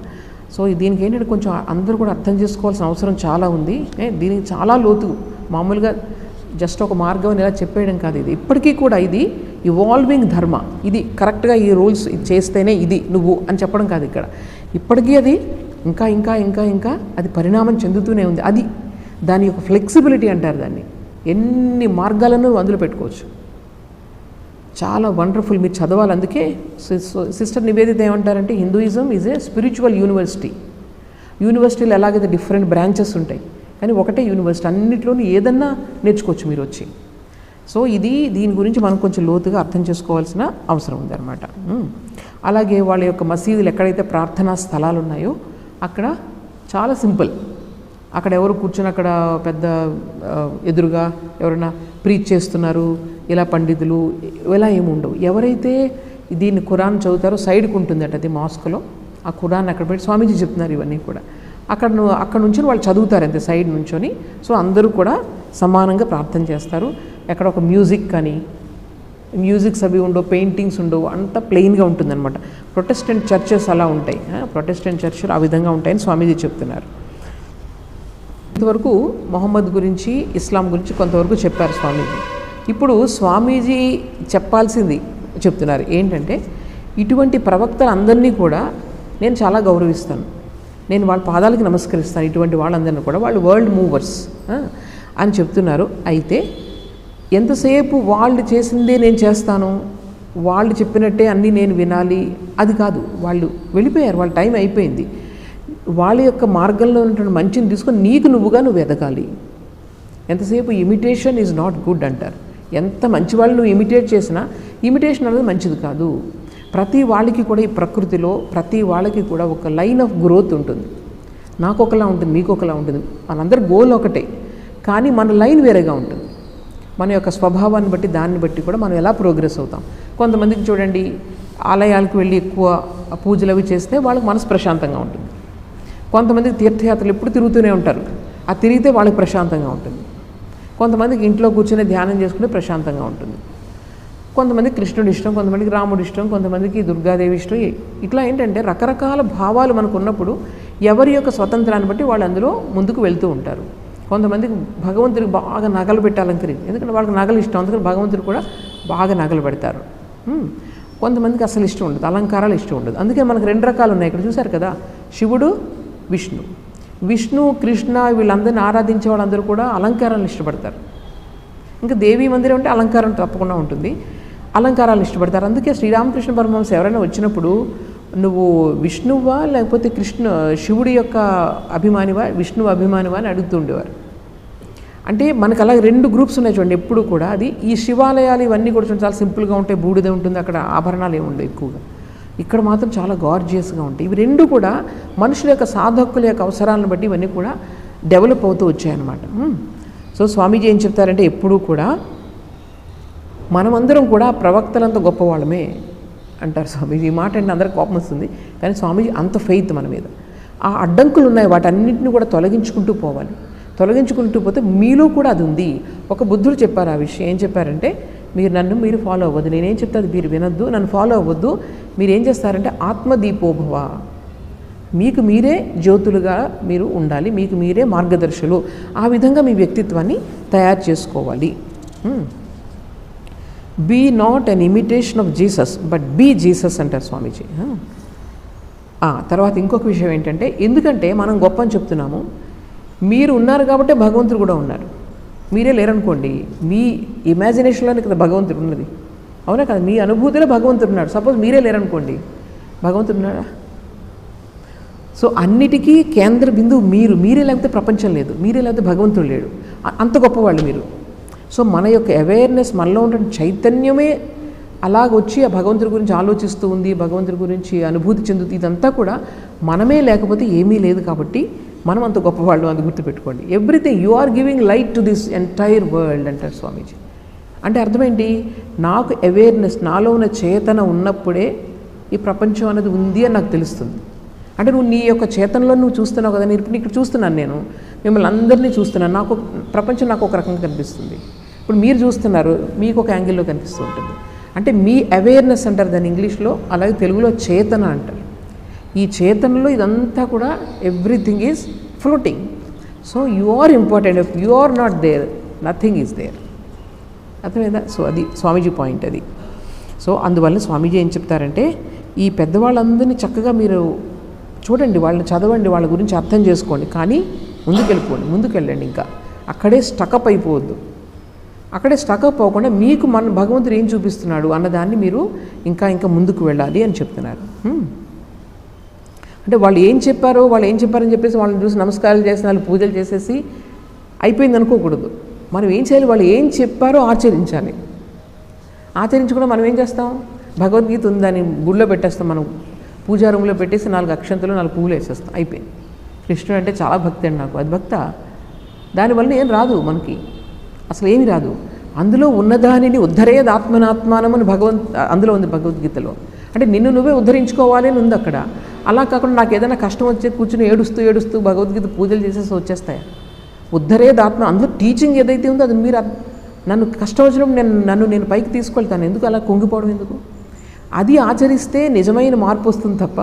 సో దీనికి ఏంటంటే కొంచెం అందరూ కూడా అర్థం చేసుకోవాల్సిన అవసరం చాలా ఉంది. దీనికి చాలా లోతు, మామూలుగా జస్ట్ ఒక మార్గం ఇలా చెప్పేయడం కాదు. ఇది ఇప్పటికీ కూడా ఇది ఇవాల్వింగ్ ధర్మ. ఇది కరెక్ట్గా ఈ రూల్స్ చేస్తేనే ఇది నువ్వు అని చెప్పడం కాదు. ఇక్కడ ఇప్పటికీ అది ఇంకా ఇంకా ఇంకా ఇంకా అది పరిణామం చెందుతూనే ఉంది. అది దాని యొక్క ఫ్లెక్సిబిలిటీ అంటారు దాన్ని. ఎన్ని మార్గాలను అందులో పెట్టుకోవచ్చు. చాలా వండర్ఫుల్, మీరు చదవాలి. అందుకే సిస్టర్ నివేదిత ఏమంటారంటే హిందూయిజం ఈజ్ ఏ స్పిరిచువల్ యూనివర్సిటీలో ఎలాగైతే డిఫరెంట్ బ్రాంచెస్ ఉంటాయి, కానీ ఒకటే యూనివర్సిటీ, అన్నింటిలోనూ ఏదన్నా నేర్చుకోవచ్చు మీరు వచ్చి. సో దీని గురించి మనం కొంచెం లోతుగా అర్థం చేసుకోవాల్సిన అవసరం ఉందన్నమాట. అలాగే వాళ్ళ యొక్క మసీదులు ఎక్కడైతే ప్రార్థనా స్థలాలు ఉన్నాయో అక్కడ చాలా సింపుల్. అక్కడ ఎవరు కూర్చొని అక్కడ పెద్ద ఎదురుగా ఎవరైనా ప్రీచ్ చేస్తున్నారు ఇలా పండితులు ఇలా ఏమి ఉండవు. ఎవరైతే దీన్ని ఖురాన్ చదువుతారో సైడ్కి ఉంటుందట అది మాస్క్లో, ఆ ఖురాన్ అక్కడ పెట్టి స్వామీజీ చెప్తున్నారు ఇవన్నీ కూడా. అక్కడ నుంచి వాళ్ళు చదువుతారు అంతే సైడ్ నుంచొని. సో అందరూ కూడా సమానంగా ప్రార్థన చేస్తారు. ఎక్కడ ఒక మ్యూజిక్ కానీ మ్యూజిక్స్ అవి ఉండవు, పెయింటింగ్స్ ఉండవు, అంతా ప్లెయిన్గా ఉంటుందన్నమాట. ప్రొటెస్టెంట్ చర్చెస్ అలా ఉంటాయి, ప్రొటెస్టెంట్ చర్చిలు ఆ విధంగా ఉంటాయని స్వామీజీ చెప్తున్నారు. ఇంతవరకు మొహమ్మద్ గురించి, ఇస్లాం గురించి కొంతవరకు చెప్పారు స్వామీజీ. ఇప్పుడు స్వామీజీ చెప్పాల్సింది చెప్తున్నారు. ఏంటంటే ఇటువంటి ప్రవక్తలందరినీ కూడా నేను చాలా గౌరవిస్తాను, నేను వాళ్ళ పాదాలకి నమస్కరిస్తాను. ఇటువంటి వాళ్ళందరినీ కూడా వాళ్ళు వరల్డ్ మూవర్స్ అని చెప్తున్నారు. అయితే ఎంతసేపు వాళ్ళు చేసిందే నేను చేస్తాను, వాళ్ళు చెప్పినట్టే అన్నీ నేను వినాలి, అది కాదు. వాళ్ళు వెళ్ళిపోయారు, వాళ్ళ టైం అయిపోయింది. వాళ్ళ యొక్క మార్గంలో ఉన్నటువంటి మంచిని తీసుకొని నీకు నువ్వు ఎదగాలి. ఎంతసేపు ఇమిటేషన్ ఈజ్ నాట్ గుడ్ అంటారు. ఎంత మంచి వాళ్ళు నువ్వు ఇమిటేట్ చేసినా ఇమిటేషన్ అనేది మంచిది కాదు. ప్రతి వాళ్ళకి కూడా ఈ ప్రకృతిలో ప్రతి వాళ్ళకి కూడా ఒక లైన్ ఆఫ్ గ్రోత్ ఉంటుంది. నాకు ఒకలా ఉంటుంది, మీకు ఒకలా ఉంటుంది, మనందరి గోల్ ఒకటే, కానీ మన లైన్ వేరేగా ఉంటుంది. మన యొక్క స్వభావాన్ని బట్టి దాన్ని బట్టి కూడా మనం ఎలా ప్రోగ్రెస్ అవుతాం. కొంతమందికి చూడండి, ఆలయాలకు వెళ్ళి ఎక్కువ పూజలు అవి చేస్తే వాళ్ళకి మనసు ప్రశాంతంగా ఉంటుంది. కొంతమందికి తీర్థయాత్రలు ఎప్పుడు తిరుగుతూనే ఉంటారు, ఆ తిరిగితే వాళ్ళకి ప్రశాంతంగా ఉంటుంది. కొంతమందికి ఇంట్లో కూర్చొని ధ్యానం చేసుకుంటే ప్రశాంతంగా ఉంటుంది. కొంతమందికి కృష్ణుడు ఇష్టం, కొంతమందికి రాముడు ఇష్టం, కొంతమందికి దుర్గాదేవి ఇష్టం. ఇట్లా ఏంటంటే రకరకాల భావాలు మనకు ఉన్నప్పుడు ఎవరి యొక్క స్వతంత్రాన్ని బట్టి వాళ్ళు అందులో ముందుకు వెళ్తూ ఉంటారు. కొంతమందికి భగవంతుడికి బాగా నగలు పెట్టాలని, ఎందుకంటే వాళ్ళకి నగలు ఇష్టం, అందుకని భగవంతుడు కూడా బాగా నగలు పెడతారు. కొంతమందికి అసలు ఇష్టం ఉండదు, అలంకారాలు ఇష్టం ఉండదు. అందుకే మనకు 2 రకాలు ఉన్నాయి. ఇక్కడ చూశారు కదా, శివుడు, విష్ణు, కృష్ణ, వీళ్ళందరినీ ఆరాధించే వాళ్ళందరూ కూడా అలంకారాలను ఇష్టపడతారు. ఇంకా దేవీ మందిరం అంటే అలంకారం తప్పకుండా ఉంటుంది, అలంకారాలను ఇష్టపడతారు. అందుకే శ్రీరామకృష్ణ పరమహంస ఎవరైనా వచ్చినప్పుడు నువ్వు విష్ణువా లేకపోతే శివుడి యొక్క అభిమానివా, విష్ణువు అభిమానివా అని అడుగుతుండేవారు. అంటే మనకు అలా 2 గ్రూప్స్ ఉన్నాయి చూడండి ఎప్పుడు కూడా. అది ఈ శివాలయాలు ఇవన్నీ కూడా చాలా సింపుల్గా ఉంటాయి, బూడిద ఉంటుంది, అక్కడ ఆభరణాలు ఏమి ఉండవు ఎక్కువగా. ఇక్కడ మాత్రం చాలా గార్జియస్గా ఉంటాయి. ఇవి 2 కూడా మనుషుల యొక్క సాధకుల యొక్క అవసరాలను బట్టి ఇవన్నీ కూడా డెవలప్ అవుతూ వచ్చాయన్నమాట. సో స్వామీజీ ఏం చెప్తారంటే ఎప్పుడూ కూడా మనమందరం కూడా ప్రవక్తలంత గొప్పవాళ్ళమే అంటారు స్వామీజీ. ఈ మాట అంటే అందరికి కోపం వస్తుంది, కానీ స్వామీజీ అంత ఫెయిత్ మన మీద. ఆ అడ్డంకులు ఉన్నాయి, వాటన్నింటినీ కూడా తొలగించుకుంటూ పోవాలి. తొలగించుకుంటూ పోతే మీలో కూడా అది ఉంది. ఒక బుద్ధుడు చెప్పారు ఆ విషయం. ఏం చెప్పారంటే, మీరు ఫాలో అవ్వద్దు, నేనేం చెప్తే అది మీరు వినొద్దు, నన్ను ఫాలో అవ్వద్దు. మీరు ఏం చేస్తారంటే ఆత్మదీపోభవ, మీకు మీరే జ్యోతులుగా మీరు ఉండాలి, మీకు మీరే మార్గదర్శులు. ఆ విధంగా మీ వ్యక్తిత్వాన్ని తయారు చేసుకోవాలి. Be not an imitation of Jesus but be Jesus అంటారు స్వామీజీ. తర్వాత ఇంకొక విషయం ఏంటంటే, ఎందుకంటే మనం గొప్ప అని చెప్తున్నాము, మీరు ఉన్నారు కాబట్టి భగవంతుడు కూడా ఉన్నారు. మీరే లేరనుకోండి, మీ ఇమాజినేషన్లోనే కదా భగవంతుడు ఉన్నది, అవునా కదా? మీ అనుభూతిలో భగవంతుడు ఉన్నాడు. సపోజ్ మీరే లేరనుకోండి, భగవంతుడు ఉన్నాడా? సో అన్నిటికీ కేంద్ర బిందువు మీరే లేకపోతే ప్రపంచం లేదు, మీరే లేకపోతే భగవంతుడు లేడు. అంత గొప్పవాళ్ళు మీరు. సో మన యొక్క అవేర్నెస్, మనలో ఉన్న చైతన్యమే అలాగొచ్చి ఆ భగవంతుడి గురించి ఆలోచిస్తూ ఉంది, భగవంతుడి గురించి అనుభూతి చెందుతుంది. ఇదంతా కూడా మనమే లేకపోతే ఏమీ లేదు. కాబట్టి మనం అంత గొప్పవాళ్ళు, అది గుర్తుపెట్టుకోండి. Everything you are giving light to this entire world అంటారు స్వామీజీ. అంటే అర్థమేంటి? నాకు అవేర్నెస్, నాలో ఉన్న చేతన ఉన్నప్పుడే ఈ ప్రపంచం అనేది ఉంది అని నాకు తెలుస్తుంది. అంటే నువ్వు నీ యొక్క చేతనలో నువ్వు చూస్తున్నావు కదా. నేను ఇక్కడ చూస్తున్నాను, నేను మిమ్మల్ని అందరినీ చూస్తున్నాను, నాకు ప్రపంచం నాకు ఒక రకంగా కనిపిస్తుంది. ఇప్పుడు మీరు చూస్తున్నారు, మీకు ఒక యాంగిల్లో కనిపిస్తూ ఉంటుంది. అంటే మీ అవేర్నెస్ అంటారు దాన్ని ఇంగ్లీష్లో, అలాగే తెలుగులో చేతన అంటారు. ఈ చేతనలో ఇదంతా కూడా everything is floating. So you are important. If you are not there, nothing is there. అర్థమైందా? సో అది స్వామీజీ పాయింట్ అది. సో అందువల్ల స్వామీజీ ఏం చెప్తారంటే, ఈ పెద్దవాళ్ళందరినీ చక్కగా మీరు చూడండి, వాళ్ళని చదవండి, వాళ్ళ గురించి అర్థం చేసుకోండి, కానీ ముందుకెళ్ళండి. ఇంకా అక్కడే స్టకప్ అయిపోవద్దు. అక్కడే స్టకప్ అవ్వకుండా మీకు మన భగవంతుడు ఏం చూపిస్తున్నాడు అన్నదాన్ని మీరు ఇంకా ముందుకు వెళ్ళాలి అని చెప్తున్నారు. అంటే వాళ్ళు ఏం చెప్పారని చెప్పేసి వాళ్ళని చూసి నమస్కారాలు చేసి వాళ్ళు పూజలు చేసేసి అయిపోయింది అనుకోకూడదు. మనం ఏం చేయాలి? వాళ్ళు ఏం చెప్పారో ఆచరించాలి. ఆచరించకుండా మనం ఏం చేస్తాం? భగవద్గీత ఉందని గుళ్ళో పెట్టేస్తాం, మనం పూజా రూమ్లో పెట్టేసి 4 అక్షంతలు 4 పువ్వులు వేసేస్తాం, అయిపోయింది. కృష్ణుడు అంటే చాలా భక్తి అండి నాకు, అది భక్త. దానివల్ల ఏం రాదు, మనకి అసలు ఏమి రాదు. అందులో ఉన్నదానిని ఉద్ధరేది ఆత్మనాత్మానం అని అందులో ఉంది భగవద్గీతలో. అంటే నిన్ను నువ్వే ఉద్ధరించుకోవాలి అని ఉంది అక్కడ. అలా కాకుండా నాకు ఏదైనా కష్టం వచ్చే కూర్చుని ఏడుస్తూ భగవద్గీత పూజలు చేసేసి వచ్చేస్తాయి. ఉద్ధరేది ఆత్మ, అందులో టీచింగ్ ఏదైతే ఉందో అది మీరు నన్ను కష్టం వచ్చినప్పుడు నేను పైకి తీసుకెళ్తాను, ఎందుకు అలా కుంగిపోవడం ఎందుకు? అది ఆచరిస్తే నిజమైన మార్పు వస్తుంది తప్ప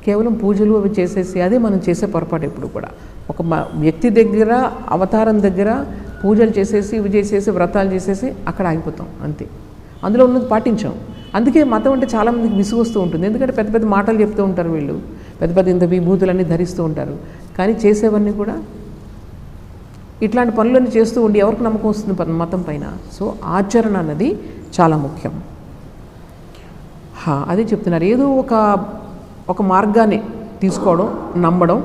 కేవలం పూజలు అవి చేసేసి అదే మనం చేసే పొరపాటు. ఎప్పుడు కూడా ఒక వ్యక్తి దగ్గర అవతారం దగ్గర పూజలు చేసేసి ఇవి చేసేసి వ్రతాలు చేసేసి అక్కడ ఆగిపోతాం అంతే, అందులో ఉన్నది పాటించాం. అందుకే మతం అంటే చాలామందికి విసుగు వస్తూ ఉంటుంది, ఎందుకంటే పెద్ద పెద్ద మాటలు చెప్తూ ఉంటారు వీళ్ళు, పెద్ద పెద్ద ఇంత విభూతులన్నీ ధరిస్తూ ఉంటారు, కానీ చేసేవన్నీ కూడా ఇట్లాంటి పనులన్నీ చేస్తూ ఉండి ఎవరికి నమ్మకం వస్తుంది మతం పైన? సో ఆచరణ అన్నది చాలా ముఖ్యం. అదే చెప్తున్నారు, ఏదో ఒక మార్గాన్ని తీసుకోవడం, నమ్మడం,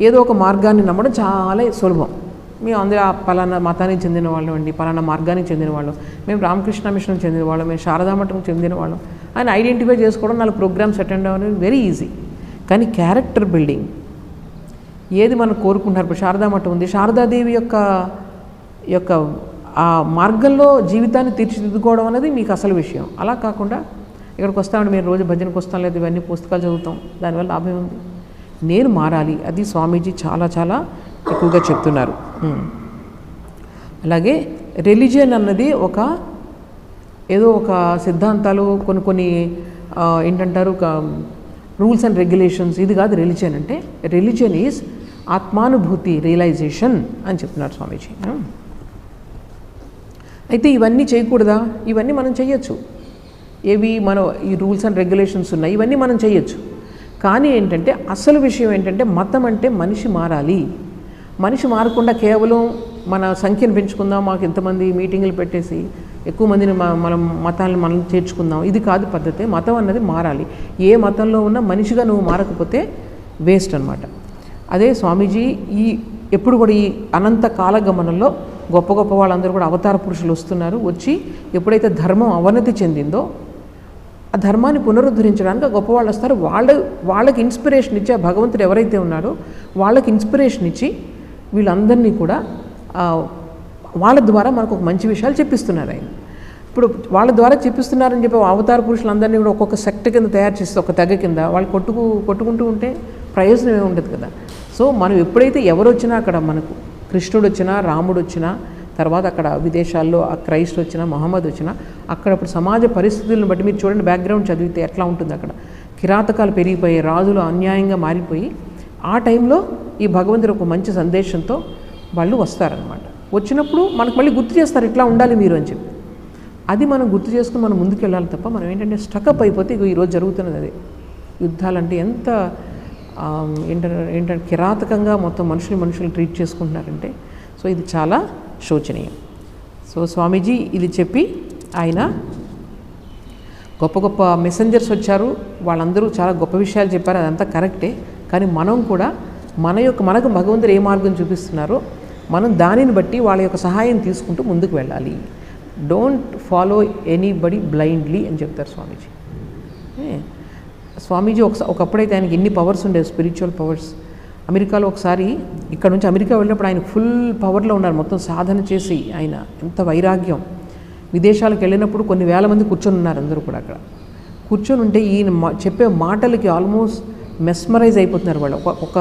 ఏదో ఒక మార్గాన్ని నమ్మడం చాలా సులభం. మేము అందరూ పలానా మతానికి చెందిన వాళ్ళం అండి, పలానా మార్గానికి చెందిన వాళ్ళం, మేము రామకృష్ణ మిషన్కి చెందిన వాళ్ళం, మేము శారదా మఠంకి చెందిన వాళ్ళం అని ఐడెంటిఫై చేసుకోవడం, 4 ప్రోగ్రామ్స్ అటెండ్ అవ్వడం వెరీ ఈజీ. కానీ క్యారెక్టర్ బిల్డింగ్ ఏది మనం కోరుకుంటున్నారు? ఇప్పుడు శారదా మఠం ఉంది, శారదాదేవి యొక్క ఆ మార్గంలో జీవితాన్ని తీర్చిదిద్దుకోవడం అనేది మీకు అసలు విషయం. అలా కాకుండా ఇక్కడికి వస్తామండి, మేము రోజు భజనకు వస్తాం, లేదా ఇవన్నీ పుస్తకాలు చదువుతాం, దానివల్ల లాభం ఉంది. నేను మారాలి, అది స్వామీజీ చాలా చాలా ఎక్కువగా చెప్తున్నారు. అలాగే రిలీజియన్ అన్నది ఏదో ఒక సిద్ధాంతాలు, కొన్ని ఏంటంటారు రూల్స్ అండ్ రెగ్యులేషన్స్, ఇది కాదు రిలీజియన్ అంటే. రిలీజియన్ ఈజ్ ఆత్మానుభూతి, రియలైజేషన్ అని చెప్తున్నారు స్వామీజీ. అయితే ఇవన్నీ చేయకూడదా? ఇవన్నీ మనం చేయొచ్చు. ఏవి మనం ఈ రూల్స్ అండ్ రెగ్యులేషన్స్ ఉన్నాయి, ఇవన్నీ మనం చేయొచ్చు. కానీ ఏంటంటే అసలు విషయం ఏంటంటే మతం అంటే మనిషి మారాలి. మనిషి మారకుండా కేవలం మన సంఖ్యను పెంచుకుందాం, మాకు ఇంతమంది మీటింగులు పెట్టేసి ఎక్కువ మందిని మనం మతాలను మనం చేర్చుకుందాం, ఇది కాదు పద్ధతి. మతం అన్నది మారాలి. ఏ మతంలో ఉన్నా మనిషిగా నువ్వు మారకపోతే వేస్ట్ అనమాట. అదే స్వామీజీ ఎప్పుడు కూడా ఈ అనంత కాలగమనంలో గొప్ప గొప్ప వాళ్ళందరూ కూడా అవతార పురుషులు వస్తున్నారు. వచ్చి ఎప్పుడైతే ధర్మం అవనతి చెందిందో ఆ ధర్మాన్ని పునరుద్ధరించడానికి ఆ గొప్ప వాళ్ళు వస్తారు. వాళ్ళకి ఇన్స్పిరేషన్ ఇచ్చి, ఆ భగవంతుడు ఎవరైతే ఉన్నారో వాళ్ళకి ఇన్స్పిరేషన్ ఇచ్చి వీళ్ళందరినీ కూడా వాళ్ళ ద్వారా మనకు ఒక మంచి విషయాలు చెప్పిస్తున్నారు ఆయన. ఇప్పుడు వాళ్ళ ద్వారా చెప్పిస్తున్నారని చెప్పి అవతార పురుషులందరినీ కూడా ఒక్కొక్క సెక్ట్ కింద తయారు చేస్తే, ఒక తెగ కింద వాళ్ళు కొట్టుకుంటూ ఉంటే ప్రయోజనం ఏమి ఉండదు కదా. సో మనం ఎప్పుడైతే ఎవరు వచ్చినా, అక్కడ మనకు కృష్ణుడు వచ్చినా, రాముడు వచ్చినా, తర్వాత అక్కడ విదేశాల్లో ఆ క్రైస్ట్ వచ్చినా, మహమ్మద్ వచ్చినా, అక్కడ ఇప్పుడు సమాజ పరిస్థితులను బట్టి మీరు చూడండి, బ్యాక్గ్రౌండ్ చదివితే ఎట్లా ఉంటుంది. అక్కడ కిరాతకాలు పెరిగిపోయి, రాజులు అన్యాయంగా మారిపోయి, ఆ టైంలో ఈ భగవంతుడు ఒక మంచి సందేశంతో వాళ్ళు వస్తారనమాట. వచ్చినప్పుడు మనకు మళ్ళీ గుర్తు చేస్తారు, ఇట్లా ఉండాలి మీరు అని చెప్పి. అది మనం గుర్తు చేసుకుని మనం ముందుకు వెళ్ళాలి తప్ప మనం ఏంటంటే స్టకప్ అయిపోతే ఈరోజు జరుగుతున్నది అదే. యుద్ధాలంటే ఎంత ఏంటంటే కిరాతకంగా మొత్తం మనుషులు ట్రీట్ చేసుకుంటున్నారంటే, సో ఇది చాలా శోచనీయం. సో స్వామీజీ ఇది చెప్పి ఆయన గొప్ప గొప్ప మెసెంజర్స్ వచ్చారు, వాళ్ళందరూ చాలా గొప్ప విషయాలు చెప్పారు, అదంతా కరెక్టే. కానీ మనం కూడా మనకు భగవంతుడు ఏ మార్గం చూపిస్తున్నారో మనం దానిని బట్టి వాళ్ళ యొక్క సహాయం తీసుకుంటూ ముందుకు వెళ్ళాలి. డోంట్ ఫాలో ఎనీబడి బ్లైండ్లీ అని చెప్తారు స్వామీజీ. స్వామీజీ ఒకప్పుడైతే ఆయనకి ఎన్ని పవర్స్ ఉండేవి, స్పిరిచువల్ పవర్స్. అమెరికాలో ఒకసారి ఇక్కడ నుంచి అమెరికా వెళ్ళినప్పుడు ఆయన ఫుల్ పవర్లో ఉన్నారు, మొత్తం సాధన చేసి ఆయన ఎంత వైరాగ్యం. విదేశాలకు వెళ్ళినప్పుడు కొన్ని వేల మంది కూర్చొని ఉన్నారు, అందరూ కూడా అక్కడ కూర్చొని ఉంటే ఈయన చెప్పే మాటలకి ఆల్మోస్ట్ మెస్మరైజ్ అయిపోతున్నారు వాళ్ళు. ఒక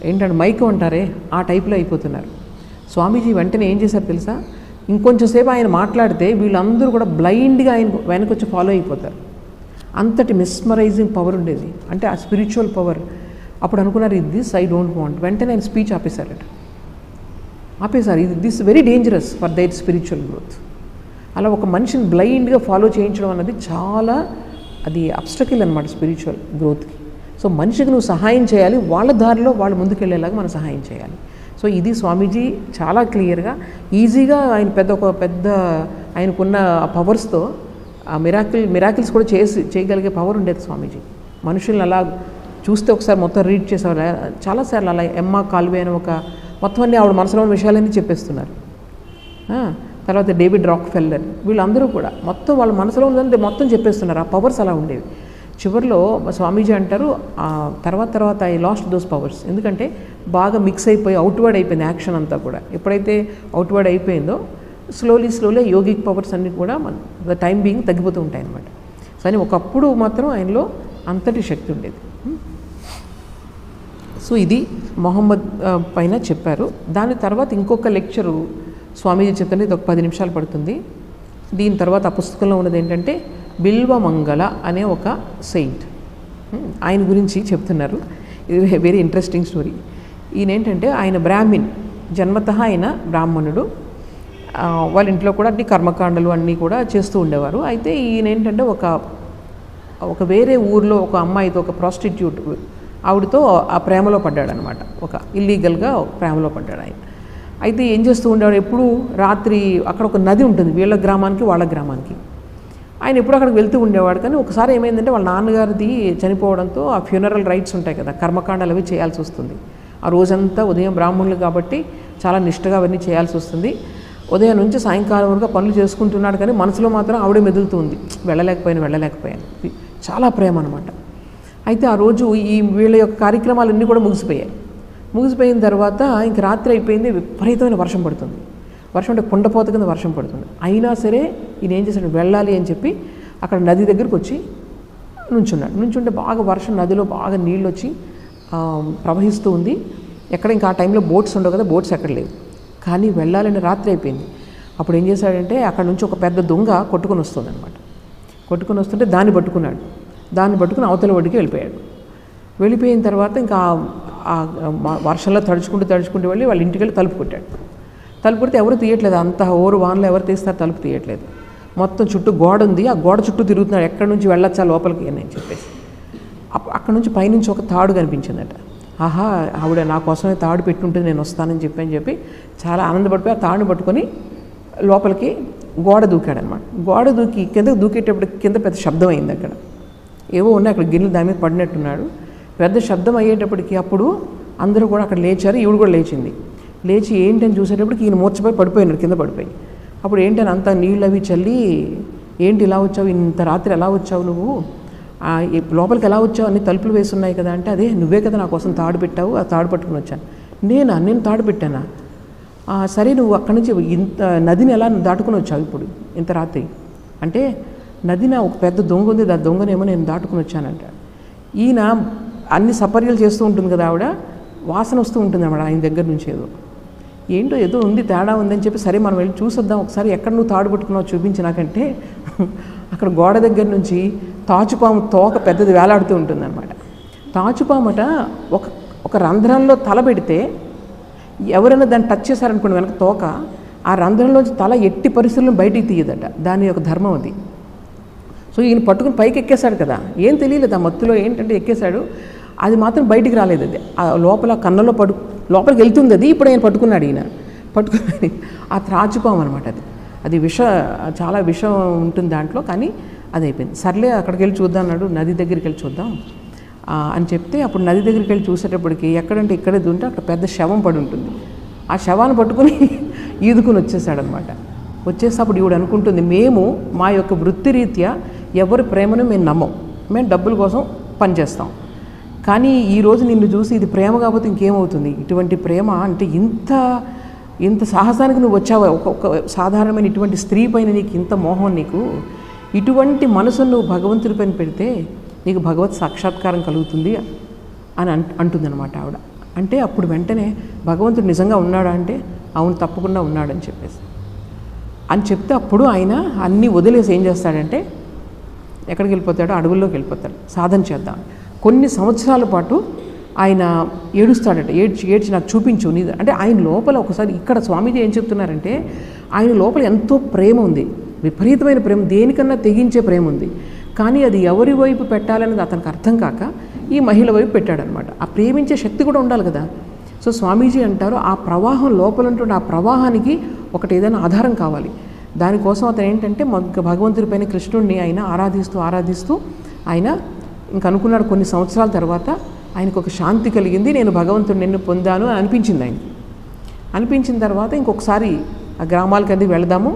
ఏంటంటే మైక్ అంటారే ఆ టైప్లో అయిపోతున్నారు. స్వామీజీ వెంటనే ఏం చేశారు తెలుసా, ఇంకొంచెం సేపు ఆయన మాట్లాడితే వీళ్ళందరూ కూడా బ్లైండ్గా ఆయన వెనకొచ్చి ఫాలో అయిపోతారు. అంతటి మెస్మరైజింగ్ పవర్ ఉండేది, అంటే ఆ స్పిరిచువల్ పవర్. అప్పుడు అనుకున్నారు, ఇది దిస్ ఐ డోంట్ వాంట్. వెంటనే ఆయన స్పీచ్ ఆపేశారు. ఇది this very dangerous for their spiritual growth. అలా ఒక మనిషిని బ్లైండ్గా ఫాలో చేయించడం అన్నది చాలా అది అబ్స్టకిల్ అనమాట స్పిరిచువల్ గ్రోత్కి. సో మనిషికి నువ్వు సహాయం చేయాలి, వాళ్ళ దారిలో వాళ్ళు ముందుకెళ్ళేలాగా మనం సహాయం చేయాలి. సో ఇది స్వామీజీ చాలా క్లియర్గా ఈజీగా ఆయన పెద్ద ఆయనకున్న పవర్స్తో ఆ మిరాకిల్స్ కూడా చేయగలిగే పవర్ ఉండేది స్వామీజీ. మనుషుల్ని అలా చూస్తే ఒకసారి మొత్తం రీడ్ చేసేవారు చాలాసార్లు. అలా ఎమ్మా కాల్వే అని మొత్తం అన్నీ ఆవిడ మనసులో ఉన్న విషయాలన్నీ చెప్పేస్తున్నారు. తర్వాత డేవిడ్ రాక్ఫెల్లర్, వీళ్ళందరూ కూడా మొత్తం వాళ్ళ మనసులో ఉందంటే మొత్తం చెప్పేస్తున్నారు. ఆ పవర్స్ అలా ఉండేవి. చివరిలో స్వామీజీ అంటారు, తర్వాత ఐ లాస్ట్ దోస్ పవర్స్. ఎందుకంటే బాగా మిక్స్ అయిపోయి అవుట్వర్డ్ అయిపోయింది యాక్షన్ అంతా కూడా. ఎప్పుడైతే అవుట్వర్డ్ అయిపోయిందో స్లోలీ యోగిక్ పవర్స్ అన్నీ కూడా ద టైం బీయింగ్ తగ్గిపోతూ ఉంటాయి అన్నమాట. కానీ ఒకప్పుడు మాత్రం ఆయనలో అంతటి శక్తి ఉండేది. సో ఇది మొహమ్మద్ పైన చెప్పారు. దాని తర్వాత ఇంకొక లెక్చరు స్వామీజీ చెప్తుంటే ఇది ఒక 10 నిమిషాలు పడుతుంది. దీని తర్వాత ఆ పుస్తకంలో ఉన్నది ఏంటంటే బిల్వమంగళ అనే ఒక సెయింట్, ఆయన గురించి చెప్తున్నారు. ఇది వెరీ ఇంట్రెస్టింగ్ స్టోరీ. ఈయన ఏంటంటే ఆయన బ్రాహ్మిన్, జన్మతః ఆయన బ్రాహ్మణుడు. వాళ్ళ ఇంట్లో కూడా అన్ని కర్మకాండలు అన్నీ కూడా చేస్తూ ఉండేవారు. అయితే ఈయన ఏంటంటే ఒక వేరే ఊర్లో ఒక అమ్మాయితో, ఒక ప్రాస్టిట్యూట్ ఆవిడతో ఆ ప్రేమలో పడ్డాడనమాట. ఒక ఇల్లీగల్గా ప్రేమలో పడ్డాడు ఆయన. అయితే ఏం చేస్తూ ఉండేవాడు, ఎప్పుడు రాత్రి అక్కడ ఒక నది ఉంటుంది వీళ్ళ గ్రామానికి వాళ్ళ గ్రామానికి. ఆయన ఎప్పుడు అక్కడికి వెళ్తూ ఉండేవాడు. కానీ ఒకసారి ఏమైందంటే వాళ్ళ నాన్నగారిది చనిపోవడంతో ఆ ఫ్యూనరల్ రైట్స్ ఉంటాయి కదా, కర్మకాండాలు అవి చేయాల్సి వస్తుంది. ఆ రోజంతా ఉదయం బ్రాహ్మణులు కాబట్టి చాలా నిష్ఠగా అవన్నీ చేయాల్సి వస్తుంది. ఉదయం నుంచి సాయంకాలం వరకు పనులు చేసుకుంటున్నాడు, కానీ మనసులో మాత్రం ఆవిడే మెదులుతుంది, వెళ్ళలేకపోయాను. చాలా ప్రేమ అనమాట. అయితే ఆ రోజు ఈ వీళ్ళ యొక్క కార్యక్రమాలన్నీ కూడా ముగిసిపోయిన తర్వాత ఇంక రాత్రి అయిపోయింది, విపరీతమైన వర్షం పడుతుంది. వర్షం అంటే కుండపోత కింద వర్షం పడుతుంది. అయినా సరే ఈయన ఏం చేశాడు, వెళ్ళాలి అని చెప్పి అక్కడ నది దగ్గరికి వచ్చి నుంచుంటే బాగా వర్షం, నదిలో బాగా నీళ్ళు వచ్చి ప్రవహిస్తూ ఉంది. ఎక్కడ ఇంకా ఆ టైంలో బోట్స్ ఉండవు కదా, బోట్స్ ఎక్కడ లేవు. కానీ వెళ్ళాలని రాత్రి అయిపోయింది. అప్పుడు ఏం చేశాడంటే అక్కడ నుంచి ఒక పెద్ద దొంగ కొట్టుకొని వస్తుంటే దాన్ని పట్టుకుని అవతల ఒడ్డుకి వెళ్ళిపోయిన తర్వాత ఇంకా వర్షంలో తడుచుకుంటూ వెళ్ళి వాళ్ళ ఇంటికి వెళ్ళి తలుపు కొడితే ఎవరు తీయట్లేదు. అంత ఓరు వానలో ఎవరు తీస్తారు, తలుపు తీయట్లేదు. మొత్తం చుట్టూ గోడ ఉంది, ఆ గోడ చుట్టూ తిరుగుతున్నాడు, ఎక్కడి నుంచి వెళ్ళొచ్చా లోపలికి అని చెప్పేసి. అక్కడ నుంచి పైనుంచి ఒక తాడు కనిపించిందట. ఆహా, ఆవిడ నా కోసమే తాడు పెట్టుంటుంది, నేను వస్తానని చెప్పి చాలా ఆనందపడిపోయి ఆ తాడుని పట్టుకొని లోపలికి గోడ దూకాడనమాట. గోడ దూకి కిందకు దూకేటప్పుడు కింద పెద్ద శబ్దం అయింది. అక్కడ ఏవో ఉన్నాయి, అక్కడ గిన్నెలు దాని మీద పడినట్టున్నాడు. పెద్ద శబ్దం అయ్యేటప్పటికి అప్పుడు అందరూ కూడా అక్కడ లేచారు, ఈవిడ కూడా లేచి ఏంటని చూసేటప్పటికి ఈయన మూర్చపోయి పడిపోయినాడు, కింద పడిపోయి. అప్పుడు ఏంటని అంతా నీళ్ళు అవి చల్లి, ఏంటి ఇలా వచ్చావు, ఇంత రాత్రి ఎలా వచ్చావు నువ్వు, లోపలికి ఎలా వచ్చావు, అన్ని తలుపులు వేసున్నాయి కదా అంటే, అదే నువ్వే కదా నా కోసం తాడు పెట్టావు, ఆ తాడు పట్టుకుని వచ్చాను. నేను తాడు పెట్టానా? సరే, నువ్వు అక్కడి నుంచి ఇంత నదిని ఎలా దాటుకుని వచ్చావు ఇప్పుడు ఇంత రాత్రి అంటే, నదిన ఒక పెద్ద దొంగ ఉంది, ఆ దొంగనేమో నేను దాటుకుని వచ్చానంట. ఈయన అన్ని సపర్యలు చేస్తూ ఉంటుంది కదా, ఆవిడ వాసన వస్తూ ఉంటుంది అన్నమాట ఆయన దగ్గర నుంచి. ఏదో ఉంది, తేడా ఉందని చెప్పి సరే మనం వెళ్ళి చూసొద్దాం ఒకసారి, ఎక్కడ నువ్వు తాడు పట్టుకున్నావు చూపించి నాకంటే అక్కడ గోడ దగ్గర నుంచి తాచుపాము తోక పెద్దది వేలాడుతూ ఉంటుందన్నమాట. తాచుపామట ఒక రంధ్రంలో తల పెడితే ఎవరైనా దాన్ని టచ్ చేశారనుకోండి వెనక తోక, ఆ రంధ్రంలోంచి తల ఎట్టి పరిస్థితులను బయటికి తీయదట, దాని యొక్క ధర్మం అది. సో ఈయన పట్టుకుని పైకి ఎక్కేశాడు కదా, ఏం తెలియలేదు ఆ మత్తులో ఏంటంటే ఎక్కేశాడు, అది మాత్రం బయటికి రాలేదు. అది ఆ లోపల కన్నంలో లోపలికి వెళ్తుంది అది. ఇప్పుడు ఆయన పట్టుకుని ఆ త్రాచుపాము అనమాట. అది చాలా విషం ఉంటుంది దాంట్లో, కానీ అది అయిపోయింది. సర్లే అక్కడికి వెళ్ళి చూద్దాం అన్నాడు, నది దగ్గరికి వెళ్ళి చూద్దాం అని చెప్తే అప్పుడు నది దగ్గరికి వెళ్ళి చూసేటప్పటికి ఎక్కడంటే ఇక్కడే ఉంటే అక్కడ పెద్ద శవం పడి ఉంటుంది. ఆ శవాన్ని పట్టుకుని ఈదుకుని వచ్చేసాడనమాట. వచ్చేసినప్పుడు ఈవిడ అనుకుంటుంది, మేము మా యొక్క వృత్తిరీత్యా ఎవరి ప్రేమను మేము నమ్మం, మేము డబ్బుల కోసం పనిచేస్తాం. కానీ ఈరోజు నిన్ను చూసి ఇది ప్రేమ కాకపోతే ఇంకేమవుతుంది, ఇటువంటి ప్రేమ అంటే ఇంత సాహసానికి నువ్వు వచ్చావు, ఒక సాధారణమైన ఇటువంటి స్త్రీ పైన నీకు ఇంత మోహం, నీకు ఇటువంటి మనసును నువ్వు భగవంతుడి పైన పెడితే నీకు భగవత్ సాక్షాత్కారం కలుగుతుంది అని అంటుందన్నమాట ఆవిడ. అంటే అప్పుడు వెంటనే భగవంతుడు నిజంగా ఉన్నాడా అంటే, అవును తప్పకుండా ఉన్నాడని చెప్తే అప్పుడు ఆయన అన్నీ వదిలేసి ఏం చేస్తాడంటే ఎక్కడికి వెళ్ళిపోతాడో, అడవుల్లోకి వెళ్ళిపోతాడు సాధన చేద్దాం. కొన్ని సంవత్సరాల పాటు ఆయన ఏడుస్తాడట, ఏడ్చి నాకు చూపించు నీ అంటే. ఆయన లోపల ఒకసారి ఇక్కడ స్వామీజీ ఏం చెప్తున్నారంటే, ఆయన లోపల ఎంతో ప్రేమ ఉంది, విపరీతమైన ప్రేమ, దేనికన్నా తెగించే ప్రేమ ఉంది. కానీ అది ఎవరి వైపు పెట్టాలనేది అతనికి అర్థం కాక ఈ మహిళ వైపు పెట్టాడనమాట. ఆ ప్రేమించే శక్తి కూడా ఉండాలి కదా. సో స్వామీజీ అంటారు, ఆ ప్రవాహం లోపల ఉంటుండే ఆ ప్రవాహానికి ఒకటి ఏదైనా ఆధారం కావాలి. దానికోసం అతను ఏంటంటే భగవంతుడి పైన కృష్ణుడిని ఆయన ఆరాధిస్తూ ఆయన ఇంక అనుకున్నాడు. కొన్ని సంవత్సరాల తర్వాత ఆయనకు ఒక శాంతి కలిగింది, నేను భగవంతుడు నిన్ను పొందాను అని అనిపించింది ఆయనకి. అనిపించిన తర్వాత ఇంకొకసారి ఆ గ్రామాలకి అది వెళదాము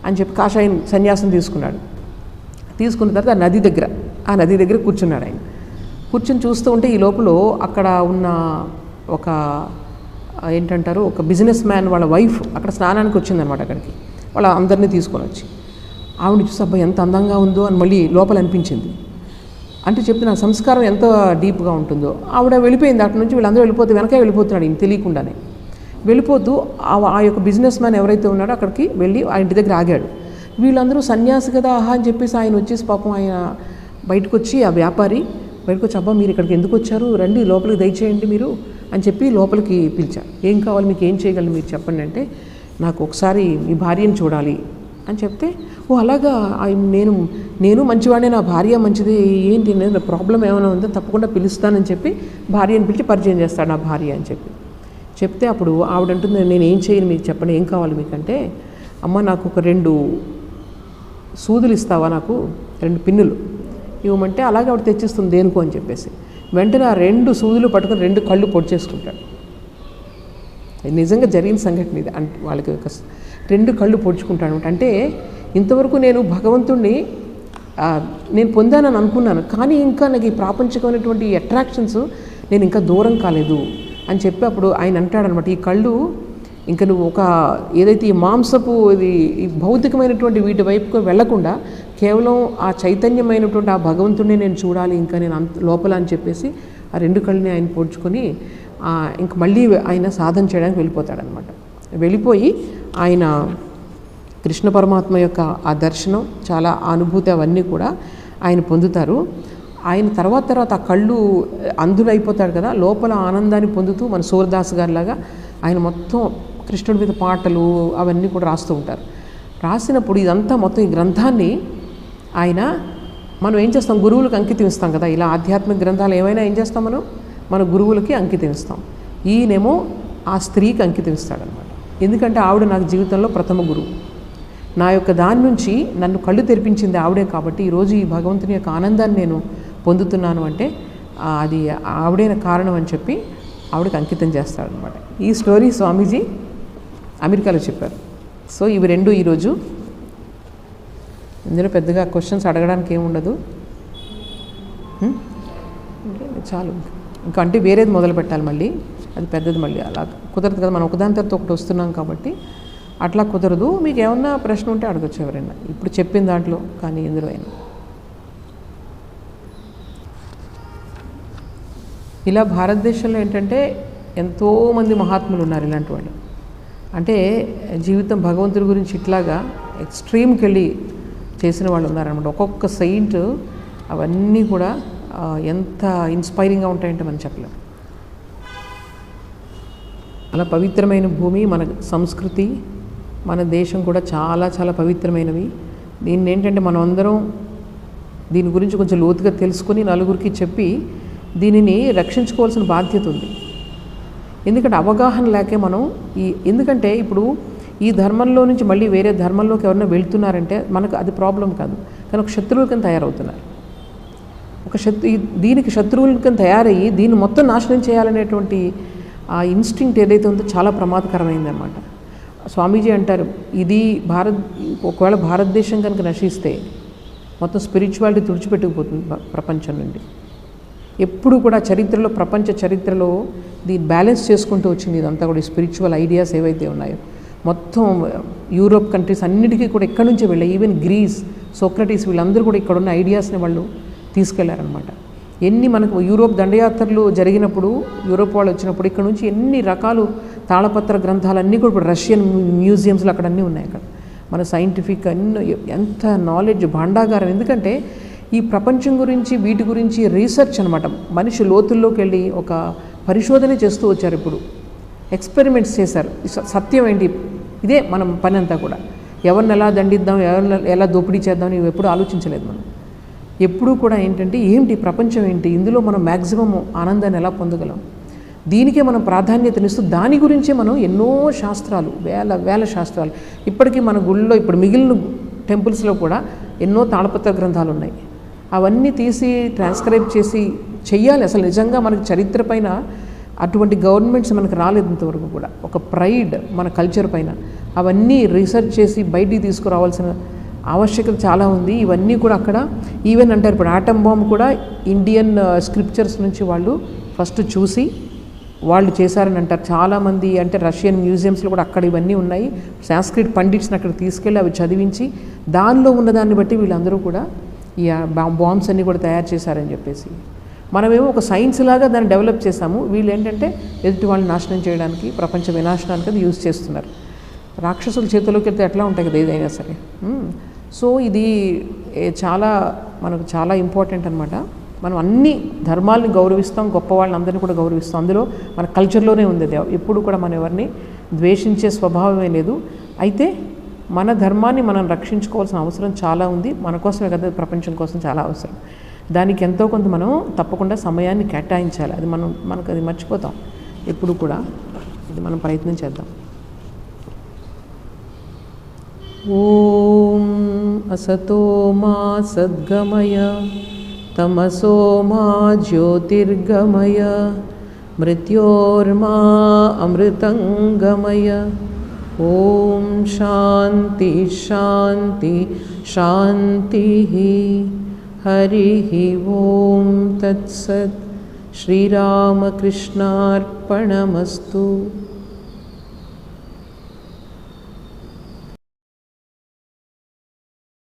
అని చెప్పి కాషాయం సన్యాసం తీసుకున్న తర్వాత ఆ నది దగ్గర కూర్చున్నాడు. ఆయన కూర్చొని చూస్తూ ఉంటే ఈ లోపల అక్కడ ఉన్న ఒక ఏంటంటారు, ఒక బిజినెస్ మ్యాన్ వాళ్ళ వైఫ్ అక్కడ స్నానానికి వచ్చిందనమాట. అక్కడికి వాళ్ళ అందరినీ తీసుకొని వచ్చి ఆవిడ చూసి అబ్బాయి ఎంత అందంగా ఉందో అని మళ్ళీ లోపల అనిపించింది. అంటే చెప్తున్నా సంస్కారం ఎంత డీప్గా ఉంటుందో. ఆవిడ వెళ్ళిపోయింది అక్కడి నుంచి, వీళ్ళందరూ వెనకే వెళ్ళిపోతున్నాడు ఈయన తెలియకుండానే. వెళ్ళిపోతూ ఆ యొక్క బిజినెస్ మ్యాన్ ఎవరైతే ఉన్నాడో అక్కడికి వెళ్ళి ఆ ఇంటి దగ్గర ఆగాడు. వీళ్ళందరూ సన్యాసి కదా ఆహా అని చెప్పేసి ఆయన వచ్చేసి పాపం ఆయన బయటకు వచ్చి ఆ వ్యాపారి బయటకు వచ్చి అబ్బా మీరు ఇక్కడికి ఎందుకు వచ్చారు, రండి లోపలికి దయచేయండి మీరు అని చెప్పి లోపలికి పిలిచారు. ఏం కావాలి, మీకు ఏం చేయగలరు మీరు చెప్పండి అంటే, నాకు ఒకసారి మీ భార్యను చూడాలి అని చెప్తే, ఓ అలాగా నేను మంచివాడే, నా భార్య మంచిది, ఏంటి నేను ప్రాబ్లం ఏమైనా ఉందో తప్పకుండా పిలుస్తానని చెప్పి భార్యను పిలిచి పరిచయం చేస్తాడు నా భార్య అని చెప్తే అప్పుడు ఆవిడంటుంది నేను ఏం చేయను మీకు చెప్పండి ఏం కావాలి మీకంటే, అమ్మ నాకు ఒక 2 సూదులు ఇస్తావా, నాకు 2 పిన్నులు ఇవ్వమంటే అలాగే ఆవిడ తెచ్చిస్తుంది దేనికో అని చెప్పేసి వెంటనే ఆ 2 సూదులు పట్టుకొని 2 కళ్ళు పొడి చేసుకుంటాడు. నిజంగా జరిగిన సంఘటన ఇది. అంటే వాళ్ళకి ఒక 2 కళ్ళు పొడుచుకుంటాడు. అంటే ఇంతవరకు నేను భగవంతుడిని నేను పొందానని అనుకున్నాను, కానీ ఇంకా నాకు ఈ ప్రాపంచికమైనటువంటి అట్రాక్షన్స్ నేను ఇంకా దూరం కాలేదు అని చెప్పి అప్పుడు ఆయన అంటాడనమాట, ఈ కళ్ళు ఇంకా నువ్వు ఒక ఏదైతే ఈ మాంసపు ఇది ఈ భౌతికమైనటువంటి వీటి వైపుకు వెళ్లకుండా కేవలం ఆ చైతన్యమైనటువంటి ఆ భగవంతుడిని నేను చూడాలి ఇంకా నేను లోపల అని చెప్పేసి ఆ 2 కళ్ళని ఆయన పొడుచుకొని ఇంక మళ్ళీ ఆయన సాధన చేయడానికి వెళ్ళిపోతాడనమాట. వెళ్ళిపోయి ఆయన కృష్ణ పరమాత్మ యొక్క ఆ దర్శనం చాలా అనుభూతి అవన్నీ కూడా ఆయన పొందుతారు. ఆయన తర్వాత ఆ కళ్ళు అంధుడు అయిపోతాడు కదా, లోపల ఆనందాన్ని పొందుతూ మన సూరదాస్ గారిలాగా ఆయన మొత్తం కృష్ణుడి మీద పాటలు అవన్నీ కూడా రాస్తూ ఉంటారు. రాసినప్పుడు ఇదంతా మొత్తం ఈ గ్రంథాన్ని మనం ఏం చేస్తాం, గురువులకు అంకితం ఇస్తాం కదా, ఇలా ఆధ్యాత్మిక గ్రంథాలు ఏమైనా ఏం చేస్తాం మన గురువులకి అంకితం ఇస్తాం. ఈయనేమో ఆ స్త్రీకి అంకితం ఇస్తాడనమాట. ఎందుకంటే ఆవిడ నాకు జీవితంలో ప్రథమ గురువు, నా యొక్క దాని నుంచి నన్ను కళ్ళు తెరిపించింది ఆవిడే, కాబట్టి ఈరోజు ఈ భగవంతుని యొక్క ఆనందాన్ని నేను పొందుతున్నాను అంటే అది ఆవిడైన కారణం అని చెప్పి ఆవిడకి అంకితం చేస్తాడనమాట. ఈ స్టోరీ స్వామీజీ అమెరికాలో చెప్పారు. సో ఇవి 2 ఈరోజు ఇందులో పెద్దగా క్వశ్చన్స్ అడగడానికి ఏముండదు, చాలు. ఇంకా అంటే వేరేది మొదలు పెట్టాలి మళ్ళీ, అది పెద్దది మళ్ళీ అలా కుదరదు కదా, మనం ఒకదాని తర్వాత ఒకటి వస్తున్నాం కాబట్టి అట్లా కుదరదు. మీకు ఏమన్నా ప్రశ్న ఉంటే అడగచ్చు ఎవరైనా, ఇప్పుడు చెప్పిన దాంట్లో కానీ ఎందులో అయినా. ఇలా భారతదేశంలో ఏంటంటే ఎంతోమంది మహాత్ములు ఉన్నారు ఇలాంటి వాళ్ళు. అంటే జీవితం భగవంతుడి గురించి ఇట్లాగా ఎక్స్ట్రీమ్కి వెళ్ళి చేసిన వాళ్ళు ఉన్నారనమాట. ఒక్కొక్క సెయింట్ అవన్నీ కూడా ఎంత ఇన్స్పైరింగ్గా ఉంటాయంటే మనం చెప్పలేం. అలా పవిత్రమైన భూమి మన సంస్కృతి, మన దేశం కూడా చాలా చాలా పవిత్రమైనవి. దీన్ని ఏంటంటే మనం అందరం దీని గురించి కొంచెం లోతుగా తెలుసుకొని నలుగురికి చెప్పి దీనిని రక్షించుకోవాల్సిన బాధ్యత ఉంది. ఎందుకంటే అవగాహన లేకే మనం ఎందుకంటే ఇప్పుడు ఈ ధర్మంలో నుంచి మళ్ళీ వేరే ధర్మంలోకి ఎవరైనా వెళ్తున్నారంటే మనకు అది ప్రాబ్లం కాదు, కానీ ఒక శత్రువుల కింద తయారవుతున్నారు. దీనికి శత్రువుల కింద తయారయ్యి దీన్ని మొత్తం నాశనం చేయాలనేటువంటి ఆ ఇన్స్టింక్ట్ ఏదైతే ఉందో చాలా ప్రమాదకరమైందన్నమాట. స్వామీజీ అంటారు, ఇది ఒకవేళ భారతదేశం కనుక నశిస్తే మొత్తం స్పిరిచువాలిటీ తుడిచిపెట్టుకుపోతుంది ప్రపంచం నుండి. ఎప్పుడు కూడా చరిత్రలో, ప్రపంచ చరిత్రలో దీన్ని బ్యాలెన్స్ చేసుకుంటూ వచ్చింది ఇదంతా కూడా. స్పిరిచువల్ ఐడియాస్ ఏవైతే ఉన్నాయో మొత్తం యూరోప్ కంట్రీస్ అన్నిటికీ కూడా ఎక్కడి నుంచే వెళ్ళాయి. ఈవెన్ గ్రీస్, సోక్రటీస్ వీళ్ళందరూ కూడా ఇక్కడ ఉన్న ఐడియాస్ని వాళ్ళు తీసుకెళ్లారనమాట. ఎన్ని మనకు యూరోప్ దండయాత్రలు జరిగినప్పుడు, యూరోప్ వాళ్ళు వచ్చినప్పుడు ఇక్కడ నుంచి ఎన్ని రకాలు తాళపత్ర గ్రంథాలన్నీ కూడా ఇప్పుడు రష్యన్ మ్యూజియంస్లో అక్కడ అన్నీ ఉన్నాయి. అక్కడ మన సైంటిఫిక్ ఎంత నాలెడ్జ్ భాండాగారం. ఎందుకంటే ఈ ప్రపంచం గురించి వీటి గురించి రీసెర్చ్ అనమాట. మనిషి లోతుల్లోకి వెళ్ళి ఒక పరిశోధన చేస్తూ వచ్చారు. ఇప్పుడు ఎక్స్పెరిమెంట్స్ చేశారు. సత్యం ఏంటి, ఇదే మనం పని అంతా కూడా. ఎవరిని ఎలా దండిద్దాం, ఎవరిని ఎలా దోపిడీ చేద్దాం ఇవి ఎప్పుడు ఆలోచించలేదు మనం. ఎప్పుడూ కూడా ఏంటంటే ఏంటి ప్రపంచం ఏంటి, ఇందులో మనం మ్యాక్సిమం ఆనందాన్ని ఎలా పొందగలం, దీనికే మనం ప్రాధాన్యతనిస్తూ దాని గురించే మనం ఎన్నో శాస్త్రాలు, వేల శాస్త్రాలు ఇప్పటికీ మన గుళ్ళో ఇప్పుడు మిగిలిన టెంపుల్స్లో కూడా ఎన్నో తాళపత్ర గ్రంథాలు ఉన్నాయి. అవన్నీ తీసి ట్రాన్స్క్రైబ్ చేసి చెయ్యాలి. అసలు నిజంగా మనకి చరిత్ర పైన అటువంటి గవర్నమెంట్స్ మనకు రాలేదు ఇంతవరకు కూడా. ఒక ప్రైడ్ మన కల్చర్ పైన అవన్నీ రీసెర్చ్ చేసి బయటికి తీసుకురావాల్సిన ఆవశ్యకత చాలా ఉంది. ఇవన్నీ కూడా అక్కడ ఈవెన్ అంటారు ఇప్పుడు ఆటమ్ బాంబ్ కూడా ఇండియన్ స్క్రిప్చర్స్ నుంచి వాళ్ళు ఫస్ట్ చూసి వాళ్ళు చేశారని అంటారు చాలామంది. అంటే రష్యన్ మ్యూజియంస్లో కూడా అక్కడ ఇవన్నీ ఉన్నాయి. సాంస్క్రిట్ పండిట్స్ని అక్కడ తీసుకెళ్ళి అవి చదివించి దానిలో ఉన్నదాన్ని బట్టి వీళ్ళందరూ కూడా ఈ బాంబ్స్ అన్నీ కూడా తయారు చేశారని చెప్పేసి మనమేమో ఒక సైన్స్ లాగా దాన్ని డెవలప్ చేసాము, వీళ్ళు ఏంటంటే ఎదుటి వాళ్ళని నాశనం చేయడానికి, ప్రపంచ వినాశనానికి అది యూజ్ చేస్తున్నారు. రాక్షసుల చేతిలోకి వెళ్తే ఎట్లా ఉంటాయి కదా ఏదైనా సరే. సో ఇది చాలా మనకు చాలా ఇంపార్టెంట్ అనమాట. మనం అన్ని ధర్మాలని గౌరవిస్తాం, గొప్ప వాళ్ళందరినీ కూడా గౌరవిస్తాం. అందులో మన కల్చర్లోనే ఉంది అది. ఎప్పుడు కూడా మనం ఎవరిని ద్వేషించే స్వభావమే లేదు. అయితే మన ధర్మాన్ని మనం రక్షించుకోవాల్సిన అవసరం చాలా ఉంది. మన కోసమే కదా, ప్రపంచం కోసం చాలా అవసరం. దానికి ఎంతో కొంత మనం తప్పకుండా సమయాన్ని కేటాయించాలి. అది మనకు అది మర్చిపోతాం ఎప్పుడు కూడా. ఇది మనం ప్రయత్నం చేద్దాం. ఓం అసతో మా సద్గమయ తమసో మా జ్యోతిర్గమయ మృత్యోర్మా అమృతంగమయ. ఓం శాంతి శాంతి శాంతి. హరి ఓం తత్సత్. శ్రీరామకృష్ణార్పణమస్తు.